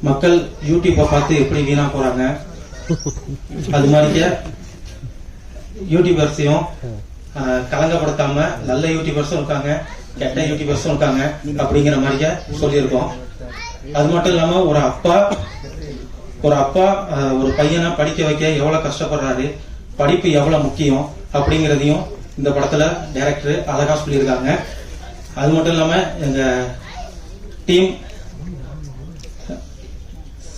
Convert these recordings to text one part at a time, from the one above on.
மக்கள் யூடியூப்பை பார்த்து எப்படி வீணா போறாங்க, அது மாதிரியே யூடியூபர்ஸையும் கலங்கப்படுத்தாம நல்ல யூடியூபர்ஸும் இருக்காங்க, கெட்ட யூடியூபர்ஸும் இருக்காங்க அப்படிங்கிற மாதிரியே சொல்லியிருக்கோம். அது மட்டும் இல்லாம ஒரு அப்பா ஒரு பையனை படிக்க வைக்க எவ்வளவு கஷ்டப்படுறாரு, படிப்பு எவ்வளவு முக்கியம் அப்படிங்கறதையும் இந்த படத்துல டைரக்டர் அழகா சொல்லியிருக்காங்க. அது மட்டும் இல்லாம எங்க டீம்,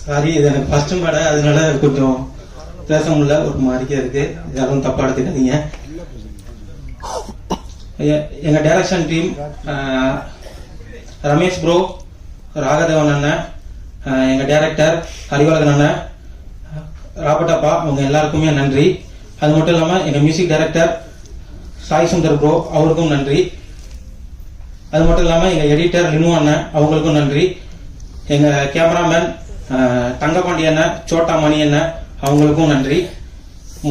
சாரி இது எனக்கு ஃபர்ஸ்ட் மேடை, அதனால கொஞ்சம் பேச முடியல, ஒரு மாதிரிக்கே இருக்கு, யாரும் தப்பா எடுத்துக்காதீங்க. எங்க direction team Ramesh bro, Ragadevan அண்ணன், எங்க டைரக்டர் அறிவழகன் அண்ணன், ராபர்ட்டப்பா, அவங்க எல்லாருக்குமே நன்றி. அது மட்டும் இல்லாம எங்க music director Sai Sundar bro, அவருக்கும் நன்றி. அது மட்டும் இல்லாம எங்க எடிட்டர் லினு அண்ணன், அவங்களுக்கும் நன்றி. எங்க கேமராமேன் தங்கபாண்டி அண்ணன், சோட்டா மணி அண்ணன், அவங்களுக்கும் நன்றி.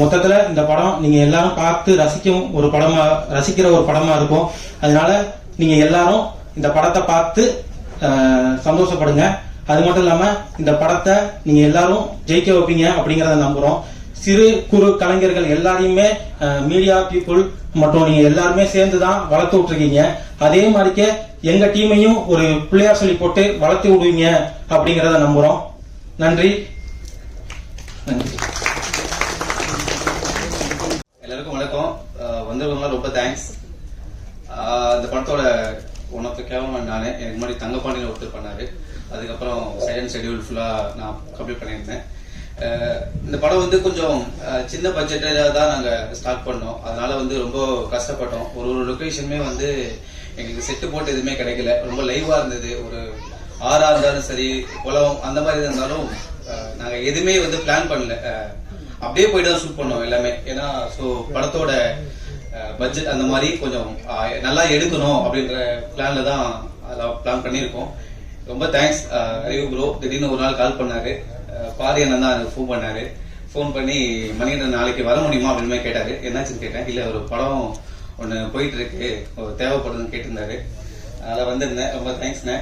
மொத்தத்துல இந்த படம் நீங்க எல்லாரும் பார்த்து ரசிக்கிற ஒரு படமா இருக்கும். அதனால நீங்க எல்லாரும் இந்த படத்தை பார்த்து சந்தோஷப்படுங்க. அது மட்டும் இல்லாம இந்த படத்தை நீங்க எல்லாரும் ஜெயிக்க வைப்பீங்க அப்படிங்கறத நம்புறோம். சிறு குறு கலைஞர்கள் எல்லாரையுமே மீடியா பீப்புள் மற்றும் நீங்க எல்லாருமே சேர்ந்துதான் வளர்த்து விட்டுருக்கீங்க. அதே மாதிரிக்கே எங்க டீமையும் ஒரு பிள்ளையார் சொல்லி போட்டு வளர்த்து விடுவீங்க அப்படிங்கறத நம்புறோம். நன்றி. எல்லாருக்கும் வணக்கம். வந்தவங்க ரொம்ப தேங்க்ஸ். இந்த படத்தோட ஒன் ஆஃப் த கேமராமேன் நானு. எனக்கு முன்னாடி தங்கப்பாண்டியன் ஒருத்தர் பண்ணாரு. அதுக்கப்புறம் செகண்ட் ஷெட்யூல் ஃபுல்லா நான் கம்ப்ளீட் பண்ணியிருந்தேன். இந்த படம் வந்து கொஞ்சம் சின்ன பட்ஜெட்ல தான் நாங்க ஸ்டார்ட் பண்ணோம். அதனால வந்து ரொம்ப கஷ்டப்பட்டோம். ஒரு லொகேஷனுமே வந்து எங்களுக்கு செட்டு போட்டு எதுவுமே கிடைக்கல. ரொம்ப லைவா இருந்தது. ஒரு ஆறா இருந்தாலும் சரி, குளம் அந்த மாதிரி இருந்தாலும் நாங்க எதுவுமே வந்து பிளான் பண்ணல. அப்படியே போயிட்டு தான் ஷூட் பண்ணோம் எல்லாமே. ஏன்னா படத்தோட பட்ஜெட் அந்த மாதிரி கொஞ்சம் நல்லா எடுக்கணும் அப்படின்ற பிளான்ல தான் அதெல்லாம் பிளான் பண்ணியிருக்கோம். ரொம்ப தேங்க்ஸ் அறிவு ப்ரோ. திடீர்னு ஒரு நாள் கால் பண்ணாரு. பாரி அண்ணன் தான் ஃபோன் பண்ணாரு. ஃபோன் பண்ணி மணிகண்டன் நாளைக்கு வர முடியுமா அப்படின்னு கேட்டாரு. என்னாச்சுன்னு கேட்டேன். இல்ல ஒரு படம் ஒன்று போயிட்டு இருக்கு, தேவைப்படுதுன்னு கேட்டிருந்தாரு. அதில் வந்திருந்தேன். ரொம்ப தேங்க்ஸ்ண்ணே.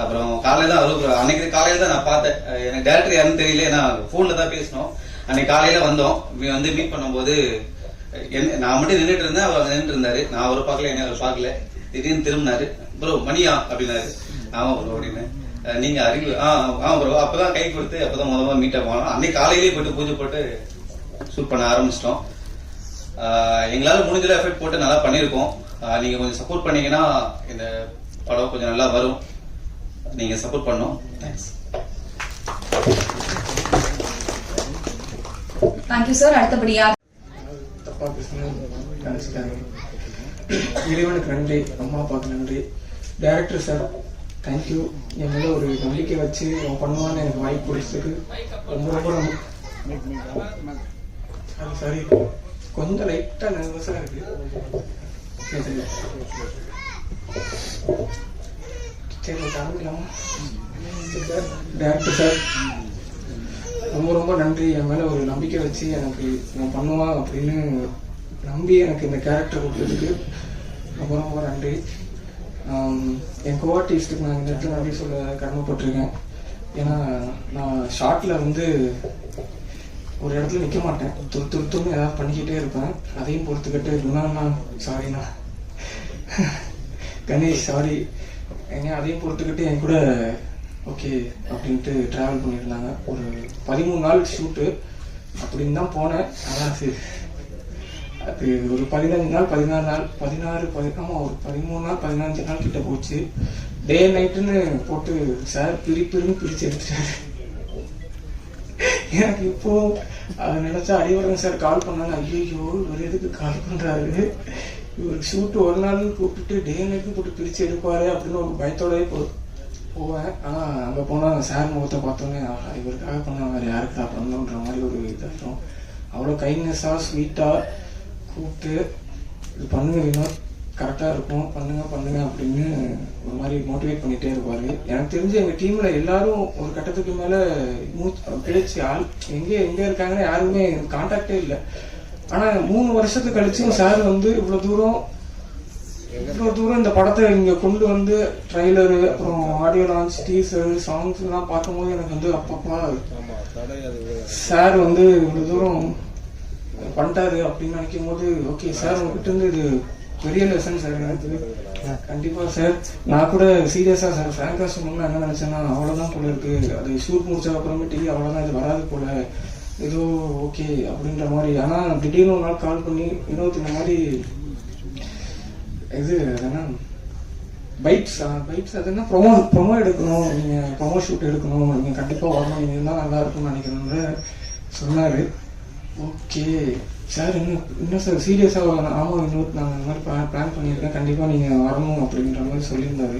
அப்புறம் காலையில தான் அன்னைக்கு காலையில தான் நான் பார்த்தேன். எனக்கு டேரக்டர் யாருன்னு தெரியல, ஏன்னா ஃபோன்ல தான் பேசணும். அன்னைக்கு காலையில வந்தோம். வந்து மீட் பண்ணும்போது நான் மட்டும் நின்றுட்டு இருந்தேன், அவர் நின்றுட்டு இருந்தாரு. நான் அவரை பார்க்கல, என்ன அவர் பார்க்கல. திடீர்னு திரும்பினாரு. ப்ரோ மணியா அப்படின்னாரு. ஆமா ப்ரோ அப்படின்னு. நீங்க அறிவு ப்ரோ. அப்பதான் கை கொடுத்து அப்பதான் முதல்ல மீட் ஆகணும். அன்னைக்கு காலையிலேயே போயிட்டு பூஜை போட்டு ஷூட் பண்ண ஆரம்பிச்சிட்டோம். எங்களால முடிஞ்சல எஃபெக்ட் போட்டு நல்லா பண்ணிருக்கோம். நீங்க கொஞ்சம் சப்போர்ட் பண்ணீங்கன்னா இந்த படம் கொஞ்சம் நல்லா வரும். நீங்க சப்போர்ட் பண்ணோம். தேங்க்ஸ். Thank you sir. அடுத்தபடியா தப்பா பேசணும் நினைச்சுக்காங்க. இறைவனுக்கு நன்றி, அம்மா அப்பாவுக்கு நன்றி. Director sir thank you. என் மேல ஒரு நம்பிக்கை வச்சு அவன் பண்ணுவான்னு எனக்கு வாய்ப்பு கொடுத்ததுக்கு ரொம்ப ரொம்ப அது சரி. கொஞ்சம் லைட்டா நர்வஸா இருக்கு. சரி காமிக்கலாமா? டைரக்டர் சார் ரொம்ப ரொம்ப நன்றி. என் மேல ஒரு நம்பிக்கை வச்சு எனக்கு நான் பண்ணுவான் அப்படின்னு நம்பி எனக்கு இந்த கேரக்டர் கொடுத்ததுக்கு ரொம்ப ரொம்ப நன்றி. என் கோஆர்டிஸ்ட்டுக்கு நான் இந்த இடத்துல நன்றி சொல்ல கடமைப்பட்டிருக்கேன். ஏன்னா நான் ஷார்ட்ல வந்து ஒரு இடத்துல நிற்க மாட்டேன். துருத்துன்னு ஏதாவது பண்ணிக்கிட்டே இருப்பேன். அதையும் பொறுத்துக்கிட்டு குணாண்ணா சாரிண்ணா, கணேஷ் சாரி, அதையும் பொறுத்துக்கிட்டு என் கூட ஓகே அப்படின்ட்டு ட்ராவல் பண்ணியிருந்தாங்க. ஒரு 13 நாள் ஷூட்டு அப்படின்னு தான் போனேன். அதான் சரி, அது ஒரு 15 நாள் 16 நாள் 16 ஆமா ஒரு 13 நாள் 15 நாள் கிட்ட போச்சு. டே நைட்டுன்னு போட்டு சார் பிரின்னு பிரிச்சு எடுத்துட்டாரு. எனக்கு இப்போ அதை நினைச்சா அறிவரன் சார் கால் பண்ணாங்க. ஐயோ இவர் எதுக்கு கால் பண்றாரு, இவருக்கு ஷூட்டு ஒரு நாள் கூப்பிட்டு டே நைட்னு போட்டு பிரிச்சு எடுப்பாரு அப்படின்னு ஒரு பயத்தோடய போவேன். ஆனா அங்க போனா சார் முகத்தை பார்த்தோன்னே இவருக்காக பண்ண வேற யாருக்கா பண்ணணுன்ற மாதிரி ஒரு இதாகும். அவ்வளோ கைண்ட்னஸா ஸ்வீட்டா கூப்பிட்டு இது பண்ணுங்க வினோத், கரெக்டா இருக்கும், பண்ணுங்க அப்படின்னு ஒரு மாதிரி மோட்டிவேட் பண்ணிட்டே இருப்பாரு. எனக்கு தெரிஞ்சு எங்க டீம்ல எல்லாரும் ஒரு கட்டத்துக்கு மேல கிடைச்சி ஆள் எங்க இருக்காங்கன்னு யாருமே கான்டாக்டே இல்லை. ஆனா 3 வருஷத்துக்கு கழிச்சும் சார் வந்து இவ்வளவு தூரம் இவ்வளோ தூரம் இந்த படத்தை இங்கே கொண்டு வந்து ட்ரைலரு, அப்புறம் ஆடியோ லான்ச், டீசர், சாங்ஸ்லாம் பார்க்கும்போது எனக்கு வந்து அப்பப்பா சார் வந்து இவ்வளோ தூரம் பண்ணிட்டாரு அப்படின்னு நினைக்கும் போது, ஓகே சார் உங்ககிட்ட இருந்து இது பெரிய லெசன் சார் எனக்கு. கண்டிப்பாக சார், நான் கூட சீரியஸாக சார் ஃப்ராங்காக சொல்லணும்னு என்ன நினச்சேன்னா, அவ்வளோதான் போல இருக்கு, அது ஷூட் முடிச்ச அப்புறமேட்டு அவ்வளோதான், இது வராது போல, ஏதோ ஓகே அப்படின்ற மாதிரி. ஆனால் திடீர்னு ஒரு நாள் கால் பண்ணி, வினோத் இந்த மாதிரி இது அதனா பைட்ஸ் அது என்ன ப்ரொமோ எடுக்கணும், நீங்கள் ப்ரொமோ ஷூட் எடுக்கணும், நீங்கள் கண்டிப்பாக வரணும், நீங்கள் இருந்தால் நல்லா இருக்கும்னு நினைக்கிறேன்னு சொன்னார். ஓகே சார், இன்னும் சார் சீரியஸாக ஆமாம் இன்னொரு நான் இந்த மாதிரி பிளான் பண்ணியிருக்கேன், கண்டிப்பாக நீங்கள் வரணும் அப்படின்ற மாதிரி சொல்லியிருந்தாரு.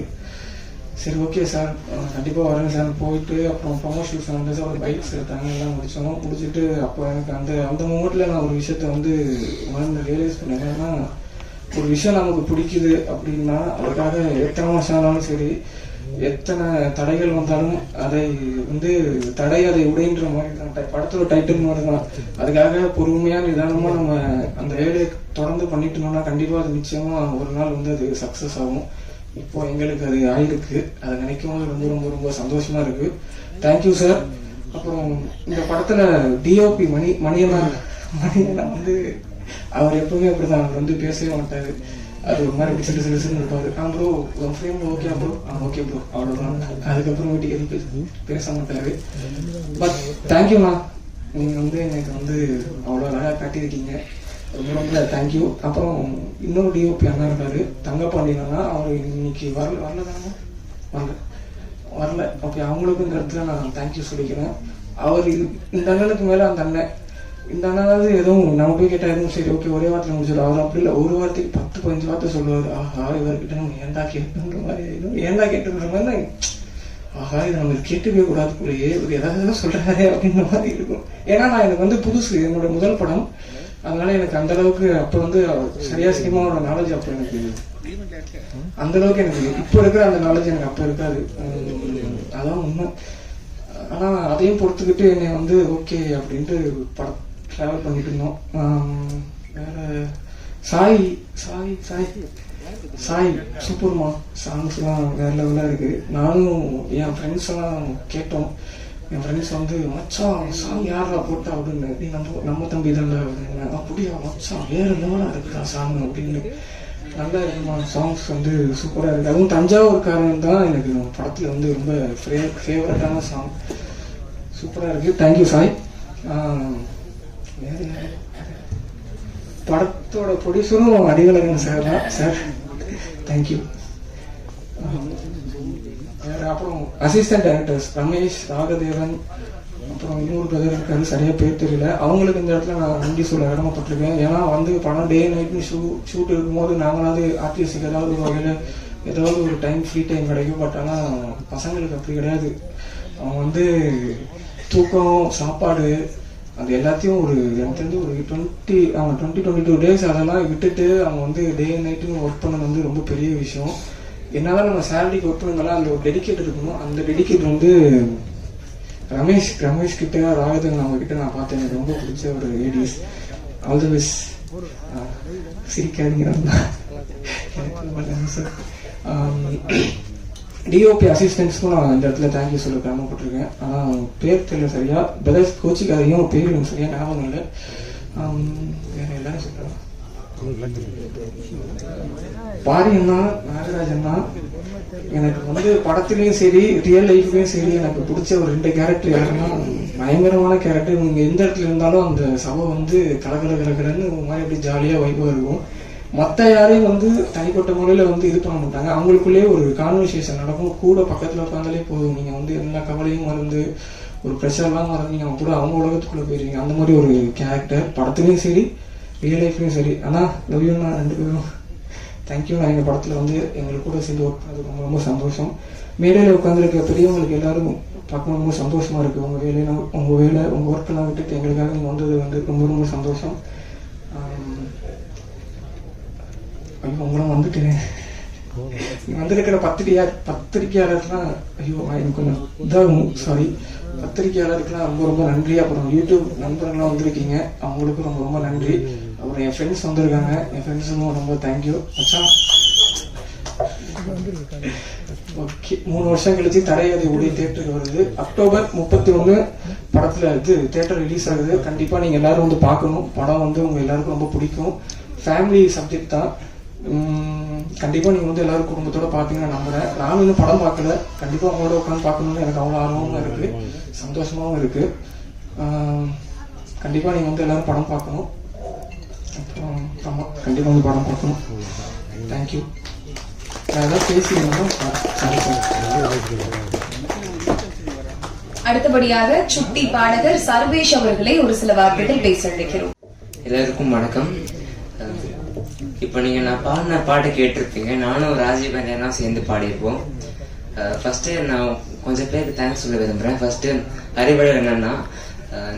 சரி ஓகே சார், கண்டிப்பாக வரேன் சார். போயிட்டு அப்புறம் ப்ரொமோஷன்ஸ் வந்து ஒரு பைக்ஸ் எடுத்தாங்க, எல்லாம் முடிச்சுட்டு அப்போ எனக்கு அந்த மூமெண்ட்டில் நான் ஒரு விஷயத்த வந்து ரியலைஸ் பண்ணேன். என்னன்னா, ஒரு விஷயம் நமக்கு பிடிக்குது அப்படின்னா அதுக்காக எத்தனை வருஷம் ஆனாலும் சரி, எத்தனை தடைகள் வந்தாலும் அதை வந்து அதை உடைன்ற மாதிரி தான் படத்தோட டைட்டில் மாதிரி தான். அதுக்காக பொறுமையாக நிதானமாக நம்ம அந்த வேலையை தொடர்ந்து பண்ணிட்டோம்னா கண்டிப்பாக அது நிச்சயமாக ஒரு நாள் வந்து அது சக்ஸஸ் ஆகும். இப்போ எங்களுக்கு அது ஆயிருக்கு, அதை நினைக்கும் போது ரொம்ப ரொம்ப ரொம்ப சந்தோஷமா இருக்கு. Thank you sir. அப்புறம் இந்த படத்துல டிஓபி மணியெல்லாம் வந்து அவர் எப்பவுமே அப்படிதான், அவர் வந்து பேசவே மாட்டாரு, அது ஒரு மாதிரி அப்படி சிறு இருப்பாரு. Bro frame okay bro, okay bro, அவ்வளோதான். அதுக்கப்புறமேட்டு எதுவும் பேச மாட்டாரு. பட் தேங்க்யூண்ணா, நீங்க வந்து எனக்கு வந்து அவ்வளோ அழகாக காட்டியிருக்கீங்க, ரொம்ப ரொம்ப தேங்க்யூ. அப்புறம் இன்னொரு டிஓபி அண்ணா இருக்காரு, தங்கப்பாண்டியனா, அவர் இன்னைக்கு வரல. ஓகே, அவங்களுக்கும் இந்த இடத்துல நான் தேங்க்யூ சொல்லிக்கிறேன். அவர் இந்த அண்ணனுக்கு மேலே அந்த அண்ணன், இந்த அண்ணாவது எதுவும் நம்ம போய் கேட்டால் எதுவும் சரி ஓகே ஒரே வார்த்தையில் முடிச்சிடும். அவர் அப்படி இல்லை, ஒரு வார்த்தைக்கு 10-15 வார்த்தை சொல்லுவார். ஆஹா, இவர்கிட்ட நம்ம ஏண்டா கேட்டுன்ற மாதிரி, ஆஹா இதை நம்ம கேட்டுக்கவே கூடாதுக்குள்ளேயே இவர் ஏதாவது சொல்றாரு அப்படின்ற மாதிரி இருக்கும். ஏன்னா நான் எனக்கு வந்து புதுசு, என்னோட முதல் படம், அதனால எனக்கு அந்த அளவுக்கு அப்போ வந்து சரியா சினிமாவோட நாலேஜ் அப்போ எனக்கு அந்த அளவுக்கு எனக்கு இப்போ இருக்கிற அந்த நாலேஜ் எனக்கு அப்போ இருக்காது, அதான் உண்மை. ஆனா அதையும் பொறுத்துக்கிட்டு என்னை வந்து ஓகே அப்படின்ட்டு படம் டிராவல் பண்ணிட்டு இருந்தோம். வேற சாய் சாய் சாய் சாய் சூப்பர்மா, சாங்ஸ்லாம் வேற லெவலாக இருக்கு. நானும் என் ஃப்ரெண்ட்ஸ் எல்லாம் கேட்டோம். என் ஃப்ரெண்ட்ஸ் வந்து மச்சான் சாங் யாரா போட்டா அப்படின்னு, நீ நம்ம தம்பி தான் அப்படியா மச்சான் வேற லெவலாக இருக்குதா சாங் அப்படின்னு. நல்லா இருக்குமா, சாங்ஸ் வந்து சூப்பராக இருக்குது. அதுவும் தஞ்சாவூர்காரன் தான் எனக்கு படத்தில் வந்து ரொம்ப ஃபேவரட்டான சாங், சூப்பராக இருக்குது. தேங்க்யூ சாய். வேறு படத்தோட ப்ரொடியூசரும் அடிவலகன் சார் தான் சார், தேங்க்யூ. வேறு அப்புறம் அசிஸ்டன்ட் டைரக்டர்ஸ் ரமேஷ், ராகதேவன், அப்புறம் இன்னொரு பிரதர் இருக்காரு, சரியா பேர் தெரியல. அவங்களுக்கு இந்த இடத்துல நான் நன்றி சொல்ல கடமைப்பட்டிருக்கேன். ஏன்னா வந்து படம் டே நைட்னு ஷூட் இருக்கும்போது நாங்களாவது ஆர்டிஸ்டுக்கு ஏதாவது ஒரு வகையில் ஏதாவது ஒரு டைம் ஃப்ரீ டைம் கிடைக்கும். பட் ஆனால் பசங்களுக்கு அப்படி கிடையாது. அவங்க வந்து தூக்கம், சாப்பாடு, அது எல்லாத்தையும் ஒரு எனக்கு தெரிஞ்சு ஒரு 20-22 டேஸ் அதெல்லாம் விட்டுட்டு அவங்க வந்து டே நைட்டுன்னு ஒர்க் பண்ணது வந்து ரொம்ப பெரிய விஷயம். என்னதான் நம்ம சேலரிக்கு ஒர்க் பண்ணாலும் அந்த ஒரு டெடிகேட் இருக்கணும். அந்த டெடிகேட் வந்து ரமேஷ் கிட்ட, ராகதன் அவங்க கிட்ட நான் பார்த்தேன். எனக்கு ரொம்ப பிடிச்ச ஒரு லேடிஸ். All the best. சிரிக்காதீங்க, டிஓபி அசிஸ்டன்ட்ஸ்க்கும் நான் இந்த இடத்துல தேங்க்யூ சொல்ல கடமைப்பட்டிருக்கேன். ஆனால் பேர் தெரியல சரியா, பிரதர்ஸ் கோச்சிக்காதையும் பேர் எனக்கு சரியா ஞாபகம் இல்லை. வேற எல்லாரும் சொல்றேன், பாரியண்ணா, நாகராஜண்ணா, எனக்கு வந்து படத்துலயும் சரி ரியல் லைஃப்லயும் சரி எனக்கு பிடிச்ச ஒரு 2 கேரக்டர் யாருன்னா, பயங்கரமான கேரக்டர். நீங்க எந்த இடத்துல இருந்தாலும் அந்த சபை வந்து கலகலன்னு ஒரு மாதிரி அப்படி ஜாலியா வைப்பா இருக்கும். மற்ற யாரையும் வந்து தனிப்பட்ட முறையில வந்து இது பண்ண மாட்டாங்க, அவங்களுக்குள்ளேயே ஒரு கான்வர்சேஷன் நடக்கும். கூட பக்கத்துல உட்காந்தாலே போதும், நீங்க வந்து எல்லா கவலையும் மறந்து ஒரு ப்ரெஷர்லாம் மறந்தீங்க கூட அவங்க உலகத்துக்குள்ள போயிருவீங்க. அந்த மாதிரி ஒரு கேரக்டர் படத்துலயும் சரி ரியல் லைஃப்லையும் சரி. ஆனால் லவ்யூண்ணா 2 பேரும் தேங்க்யூ. நான் எங்கள் படத்தில் வந்து எங்களுக்கு கூட சேர்ந்து ஒர்க் பண்ணது ரொம்ப ரொம்ப சந்தோஷம். மேடையில் உட்காந்துருக்க பெரியவங்களுக்கு எல்லாரும் பார்க்கணும், ரொம்ப சந்தோஷமா இருக்கு. உங்கள் வேலை உங்கள் ஒர்க்கெல்லாம் விட்டுட்டு எங்களுக்காக நீங்கள் வந்தது வந்து ரொம்ப ரொம்ப சந்தோஷம். ஐயோ உங்களும் வந்துட்டேன், வந்திருக்கிற பத்திரிகையாளர்லாம் ஐயோ எனக்கு கொஞ்சம் இதாகும், சாரி. பத்திரிகையாளருக்குலாம் ரொம்ப ரொம்ப நன்றி. அப்புறம் யூடியூப் நண்பர்கள்லாம் வந்திருக்கீங்க, அவங்களுக்கும் ரொம்ப ரொம்ப நன்றி. அப்புறம் என் ஃப்ரெண்ட்ஸ் வந்திருக்காங்க, என் ஃப்ரெண்ட்ஸுக்கும் ரொம்ப தேங்க்யூ. மச்சான் ஓகே, 3 வருஷம் கழிச்சு தடையதை உடைய தேட்டருக்கு வருது. அக்டோபர் 31 படத்துல தேட்டர் ரிலீஸ் ஆகுது. கண்டிப்பா நீங்க எல்லாரும் வந்து பார்க்கணும். படம் வந்து உங்க எல்லாருக்கும் ரொம்ப பிடிக்கும். ஃபேமிலி சப்ஜெக்ட் தான். கண்டிப்பா நீங்க வந்து எல்லாரும் குடும்பத்தோட பாப்பீங்கன்னு நம்புறேன். நானும் இன்னும் படம் பார்க்கல. கண்டிப்பா உங்களோட உட்காந்து பார்க்கணும்னு எனக்கு அவ்வளவு ஆர்வமும் இருக்கு, சந்தோஷமாவும் இருக்கு. கண்டிப்பா நீங்க வந்து எல்லாரும் படம் பார்க்கணும். அப்புறம் ஆமா, கண்டிப்பா வந்து படம் பார்க்கணும். தேங்க்யூ. அடுத்தபடியாக சுட்டி பாடகர் சர்வேஷ் அவர்களை ஒரு சில வார்த்தைகள் பேச அழைக்கிறோம். எல்லாருக்கும் வணக்கம். இப்போ நீங்க நான் பாடின பாட்டு கேட்டிருப்பீங்க. நானும் ராஜீவ் கண்ணியனா சேர்ந்து பாடியிருப்போம். ஃபர்ஸ்ட் நான் கொஞ்சம் பேருக்கு தேங்க்ஸ் சொல்ல விரும்புறேன். ஃபர்ஸ்ட் அறிவழகன் என்னன்னா,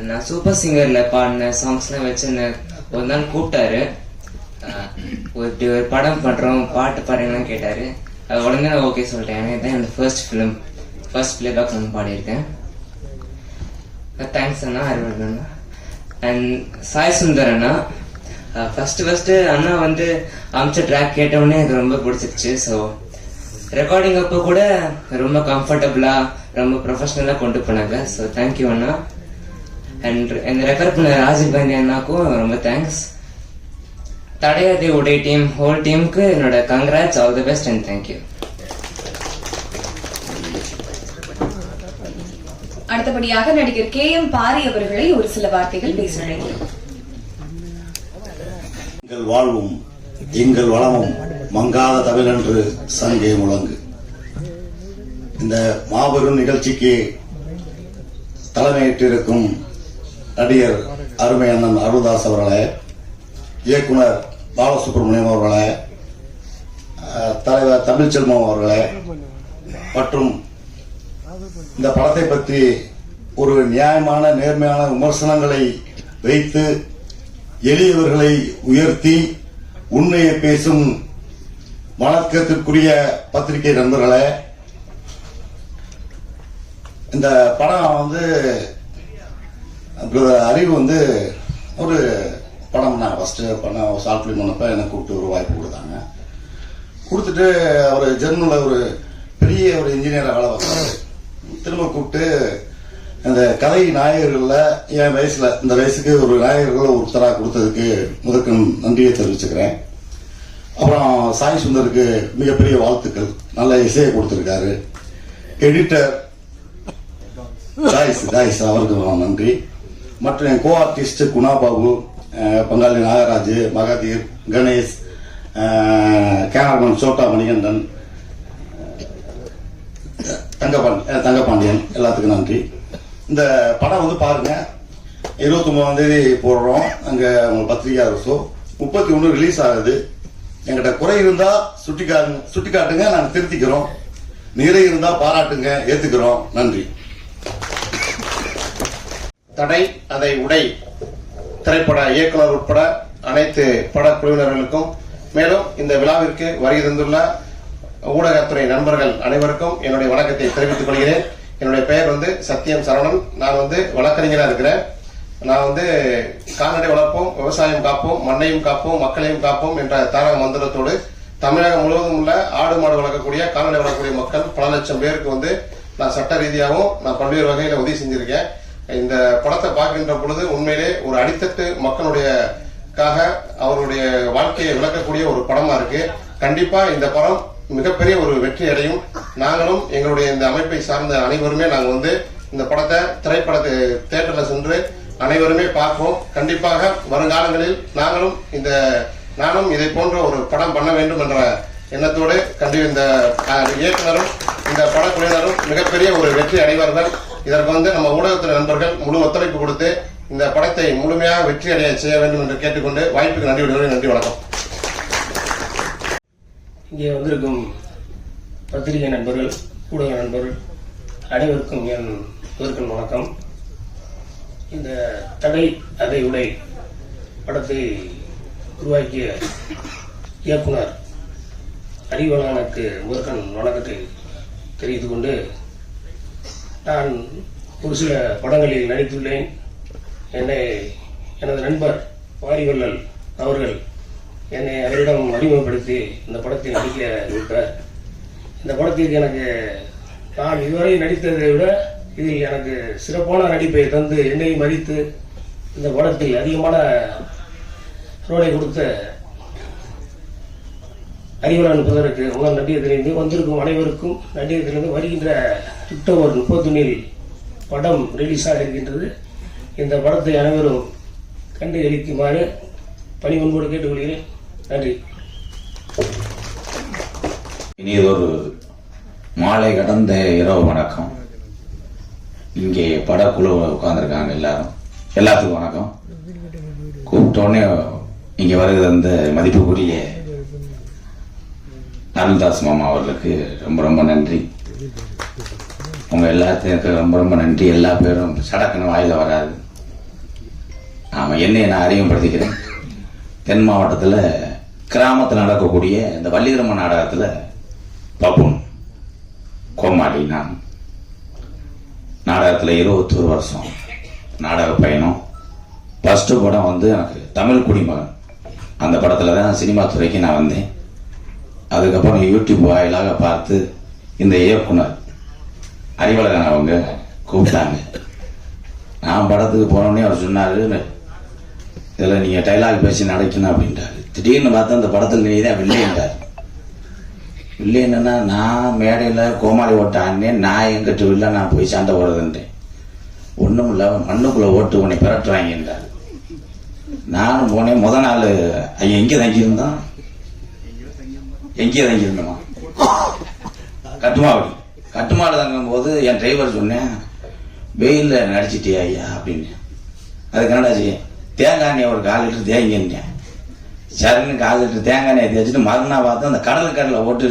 நான் சூப்பர் சிங்கர்ல பாடின சாங்ஸ்லாம் வச்சு என்ன ஒரு நாள் கூப்பிட்டாரு. இப்படி ஒரு படம் பண்றோம், பாட்டு பாடுங்கன்னு கேட்டாரு. அது உடனே நான் ஓகே சொல்லிட்டேன். எனக்கு தான் என்னோட ஃபர்ஸ்ட் பிளேபேக் நான் பாடியிருக்கேன். தேங்க்ஸ் அண்ணா, அறிவழகன் அண்ணா. அண்ட் சாய் சுந்தர் அண்ணா, ஃபர்ஸ்ட் அண்ணா வந்து அமிச்ச ட்ராக் கேட்டவுடனே எனக்கு ரொம்ப பிடிச்சிருச்சு. ஸோ ரெக்கார்டிங் அப்போ கூட ரொம்ப கம்ஃபர்டபுளா ரொம்ப ப்ரொஃபஷனலா கொண்டு போனாங்க. So thank you Anna. அண்ட் இந்த ரெக்கார்ட் பண்ண ராஜீவ் காந்தி அண்ணாக்கும் ரொம்ப தேங்க்ஸ். தடையாதை உடை டீம், ஹோல் டீமுக்கு என்னோட congrats, all the best and thank you. அடுத்தபடியாக நடிகர் KM பாரி அவர்களை ஒரு சில வார்த்தைகள் பேச அழைக்கிறோம். எங்கள் வாழ்வும் எங்கள் வளமும் மங்காத தமிழென்று சங்கே முழங்கு. இந்த மாபெரும் நிகழ்ச்சிக்கு தலைமையேற்றிருக்கும் நடிகர் அருமை அண்ணன் அருள்தாஸ் அவர்களே, இயக்குனர் பாலசுப்ரமணியம் அவர்களே, தலைவர் தமிழ்ச்செல்வம் அவர்களே, மற்றும் இந்த படத்தை பற்றி ஒரு நியாயமான நேர்மையான விமர்சனங்களை வைத்து எளியவர்களை உயர்த்தி உண்மையை பேசும் வணக்கத்திற்குரிய பத்திரிகை நண்பர்களே, இந்த படம் வந்து அறிவு வந்து ஒரு படம் நான் ஃபர்ஸ்ட் படம் ஷார்ட் ஃபிலிம் பண்ணப்ப எனக்கு கூப்பிட்டு ஒரு வாய்ப்பு கொடுத்தாங்க. கொடுத்துட்டு அவர் ஜெர்மனில் ஒரு பெரிய ஒரு இன்ஜினியரை வேலை பார்த்தாரு. திரும்ப கூப்பிட்டு அந்த கதை நாயகர்களில் என் வயசுல இந்த வயசுக்கு ஒரு நாயகர்களை ஒருத்தராக கொடுத்ததுக்கு முதற்கு நன்றியை தெரிவிச்சுக்கிறேன். அப்புறம் சாய் சுந்தருக்கு மிகப்பெரிய வாழ்த்துக்கள், நல்ல இசையை கொடுத்திருக்காரு. எடிட்டர் தாய்ஸ் அவருக்கு நன்றி. மற்றும் என் கோ ஆர்டிஸ்ட் குணாபாபு, பங்காளி நாகராஜ், மகாதீர், கணேஷ், கேமராமேன் சோட்டா மணிகண்டன், தங்கபாண்டியன், எல்லாத்துக்கும் நன்றி. இந்த படம் வந்து பாருங்க, 29ஆம் தேதி போடுறோம். அங்க உங்களுக்கு பத்திரிகை ஷோ 31 ரிலீஸ் ஆகுது. எங்கிட்ட குறை இருந்தா சுட்டி காட்டுங்க, நாங்க திருத்திக்கிறோம். நிறை இருந்தா பாராட்டுங்க, ஏத்துக்கிறோம். நன்றி. தடை அதை உடை திரைப்பட இயக்குனர் உட்பட அனைத்து படக்குழுவினர்களுக்கும், மேலும் இந்த விழாவிற்கு வருகை தந்துள்ள ஊடகத்துறை நண்பர்கள் அனைவருக்கும் என்னுடைய வணக்கத்தை தெரிவித்துக் கொள்கிறேன். என்னுடைய பெயர் வந்து சத்தியம் சரவணன். நான் வந்து வழக்கறிஞராக இருக்கிறேன். நான் வந்து கால்நடை வளர்ப்போம், விவசாயம் காப்போம், மண்ணையும் காப்போம், மக்களையும் காப்போம் என்ற தாரக மந்திரத்தோடு தமிழகம் முழுவதும் உள்ள ஆடு மாடு வளர்க்கக்கூடிய கால்நடை வளர்க்கக்கூடிய மக்கள் பல லட்சம் பேருக்கு வந்து நான் சட்ட ரீதியாகவும் நான் பல்வேறு வகையில உதவி செஞ்சிருக்கேன். இந்த படத்தை பார்க்கின்ற பொழுது உண்மையிலே ஒரு அடித்தட்டு மக்களுடையக்காக அவருடைய வாழ்க்கையை விளக்கக்கூடிய ஒரு படமா இருக்கு. கண்டிப்பா இந்த படம் மிகப்பெரிய ஒரு வெற்றி அடையும். நாங்களும் எங்களுடைய இந்த அமைப்பை சார்ந்த அனைவருமே நாங்கள் வந்து இந்த படத்தை திரைப்படத்தை தியேட்டர்ல சென்று அனைவருமே பார்ப்போம். கண்டிப்பாக வருங்காலங்களில் நானும் இதை போன்ற ஒரு படம் பண்ண வேண்டும் என்ற எண்ணத்தோடு இந்த இயக்குனரும் இந்த படக்குழுவினரும் மிகப்பெரிய ஒரு வெற்றி அடைவார்கள். இதற்கு வந்து நம்ம ஊடகத்துறை நண்பர்கள் முழு ஒத்துழைப்பு கொடுத்து இந்த படத்தை முழுமையாக வெற்றி அடைய செய்ய வேண்டும் என்று கேட்டுக்கொண்டு வாய்ப்புக்கு நன்றி விடுகிறேன். நன்றி, வணக்கம். இங்கே வந்திருக்கும் பத்திரிகை நண்பர்கள், ஊடக நண்பர்கள் அனைவருக்கும் என் முதற்கண் வணக்கம். இந்த தடை அதை உடை படத்தை உருவாக்கிய இயக்குனர் அறிவழகனுக்கு முதற்கண் வணக்கத்தை தெரிவித்துக் கொண்டு, நான் ஒரு சில படங்களில் நடித்துள்ளேன். எனது நண்பர் வாரிவள்ளல் அவர்கள் என்னை அவரிடம் அறிமுகப்படுத்தி இந்த படத்தில் நடிக்க வைத்தார். இந்த படத்திற்கு எனக்கு நான் இதுவரை நடித்ததை விட இதில் எனக்கு சிறப்பான நடிப்பை தந்து என்னை மதித்து இந்த படத்தில் அதிகமான ரோலை கொடுத்த அறிவுரான் புதருக்கு உங்கள் நன்றியை தெரிந்து வந்திருக்கும் அனைவருக்கும் நன்றியை தெரிந்து வருகின்ற அக்டோபர் 31 படம் ரிலீஸாக இருக்கின்றது. இந்த படத்தை அனைவரும் கண்டு அளிக்குமாறு பணி முன்போடு கேட்டுக்கொள்கிறேன். நன்றி. இனியதொரு மாலை கடந்த இரவு வணக்கம். இங்கே படக்குழு உட்கார்ந்துருக்காங்க எல்லாத்துக்கும் வணக்கம். கூப்பிட்டோடனே இங்கே வருகிற அந்த மதிப்புக்குரிய அருள்தாஸ் மாமா அவர்களுக்கு ரொம்ப ரொம்ப நன்றி. உங்க எல்லாத்துக்கும் ரொம்ப ரொம்ப நன்றி. எல்லா பேரும் சடக்குன்னு வாயில வராது. என்னை நான் அறிமுகப்படுத்திக்கிறேன். தென் மாவட்டத்தில் கிராமத்தில் நடக்கக்கூடிய இந்த வள்ளிகிரம நாடகத்தில் பப்புன் கோமாளி நான் நாடகத்தில் 21 வருஷம் நாடக பயணம். ஃபர்ஸ்ட் படம் வந்து எனக்கு தமிழ் குடிமகன், அந்த படத்தில் தான் சினிமா துறைக்கு நான் வந்தேன். அதுக்கப்புறம் யூடியூப் வாயிலாக பார்த்து இந்த இயக்குனர் அறிவழகன் அவங்க கூப்பிட்டாங்க. நான் படத்துக்கு போனோடனே அவர் சொன்னார், இதில் நீங்கள் டைலாக் பேசி நடிக்கணும் அப்படின்ட்டாரு. திடீர்னு பார்த்தா அந்த படத்தில் நீ தான் வில்லைன்றார். வில்லைன்னா நான் மேடையில் கோமாளி ஓட்ட ஆனேன், நான் எங்கிட்ட வில்லை நான் போய் சண்டை போடுறதுன்றேன். ஒன்றும் இல்லை, மண்ணுக்குள்ளே ஓட்டு உன்னை பிறட்டுவாங்கன்றார். நானும் போனேன். முத நாள் ஐயா எங்கே தங்கியிருந்தோம், எங்கேயே தங்கியிருந்தோமா, கட்டுமாடு தங்கும் போது என் டிரைவர் சொன்னேன், வெயிலில் நடிச்சிட்டியா ஐயா அப்படின்னு. அதுக்கு என்னடாச்சு, தேங்காய் எண்ணெய் ஒரு 1/4 லிட்டர் தேங்கிங்க. சரின்னு 1/4 லிட்டர் தேங்காய் எண்ணெய் தேய்ச்சிட்டு மறுநாள் பார்த்து அந்த கடலில் ஓட்டு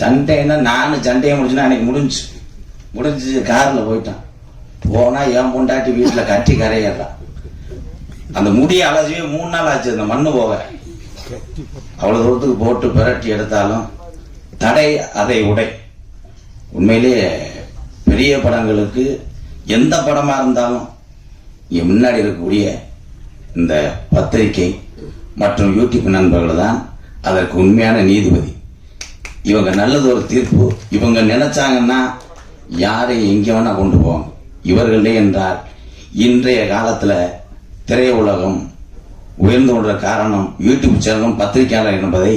சண்டைன்னா நானும் சண்டையை முடிச்சுன்னா அன்னைக்கு முடிஞ்சு காரில் போயிட்டான். போனா என் பொண்டாட்டி வீட்டில் கட்டி கரையிடலாம். அந்த முடியை அலசியே 3 நாள் ஆச்சு அந்த மண்ணு போக. அவ்வளவு தூரத்துக்கு போட்டு பிரட்டி எடுத்தாலும் தடை அதை உடை. உண்மையிலேயே பெரிய படங்களுக்கு எந்த படமா இருந்தாலும் இங்க முன்னாடி இருக்கக்கூடிய இந்த பத்திரிகை மற்றும் யூடியூப் நண்பர்கள் தான் அதற்கு உண்மையான நீதிபதி. இவங்க நல்லது ஒரு தீர்ப்பு. இவங்க நினைச்சாங்கன்னா யாரை எங்க வேணா கொண்டு போவாங்க. இவர்களே என்றால் இன்றைய காலத்துல திரையுலகம் உயர்ந்து கொண்ட காரணம் யூடியூப் சேனலும் பத்திரிகையாளர் என்பதை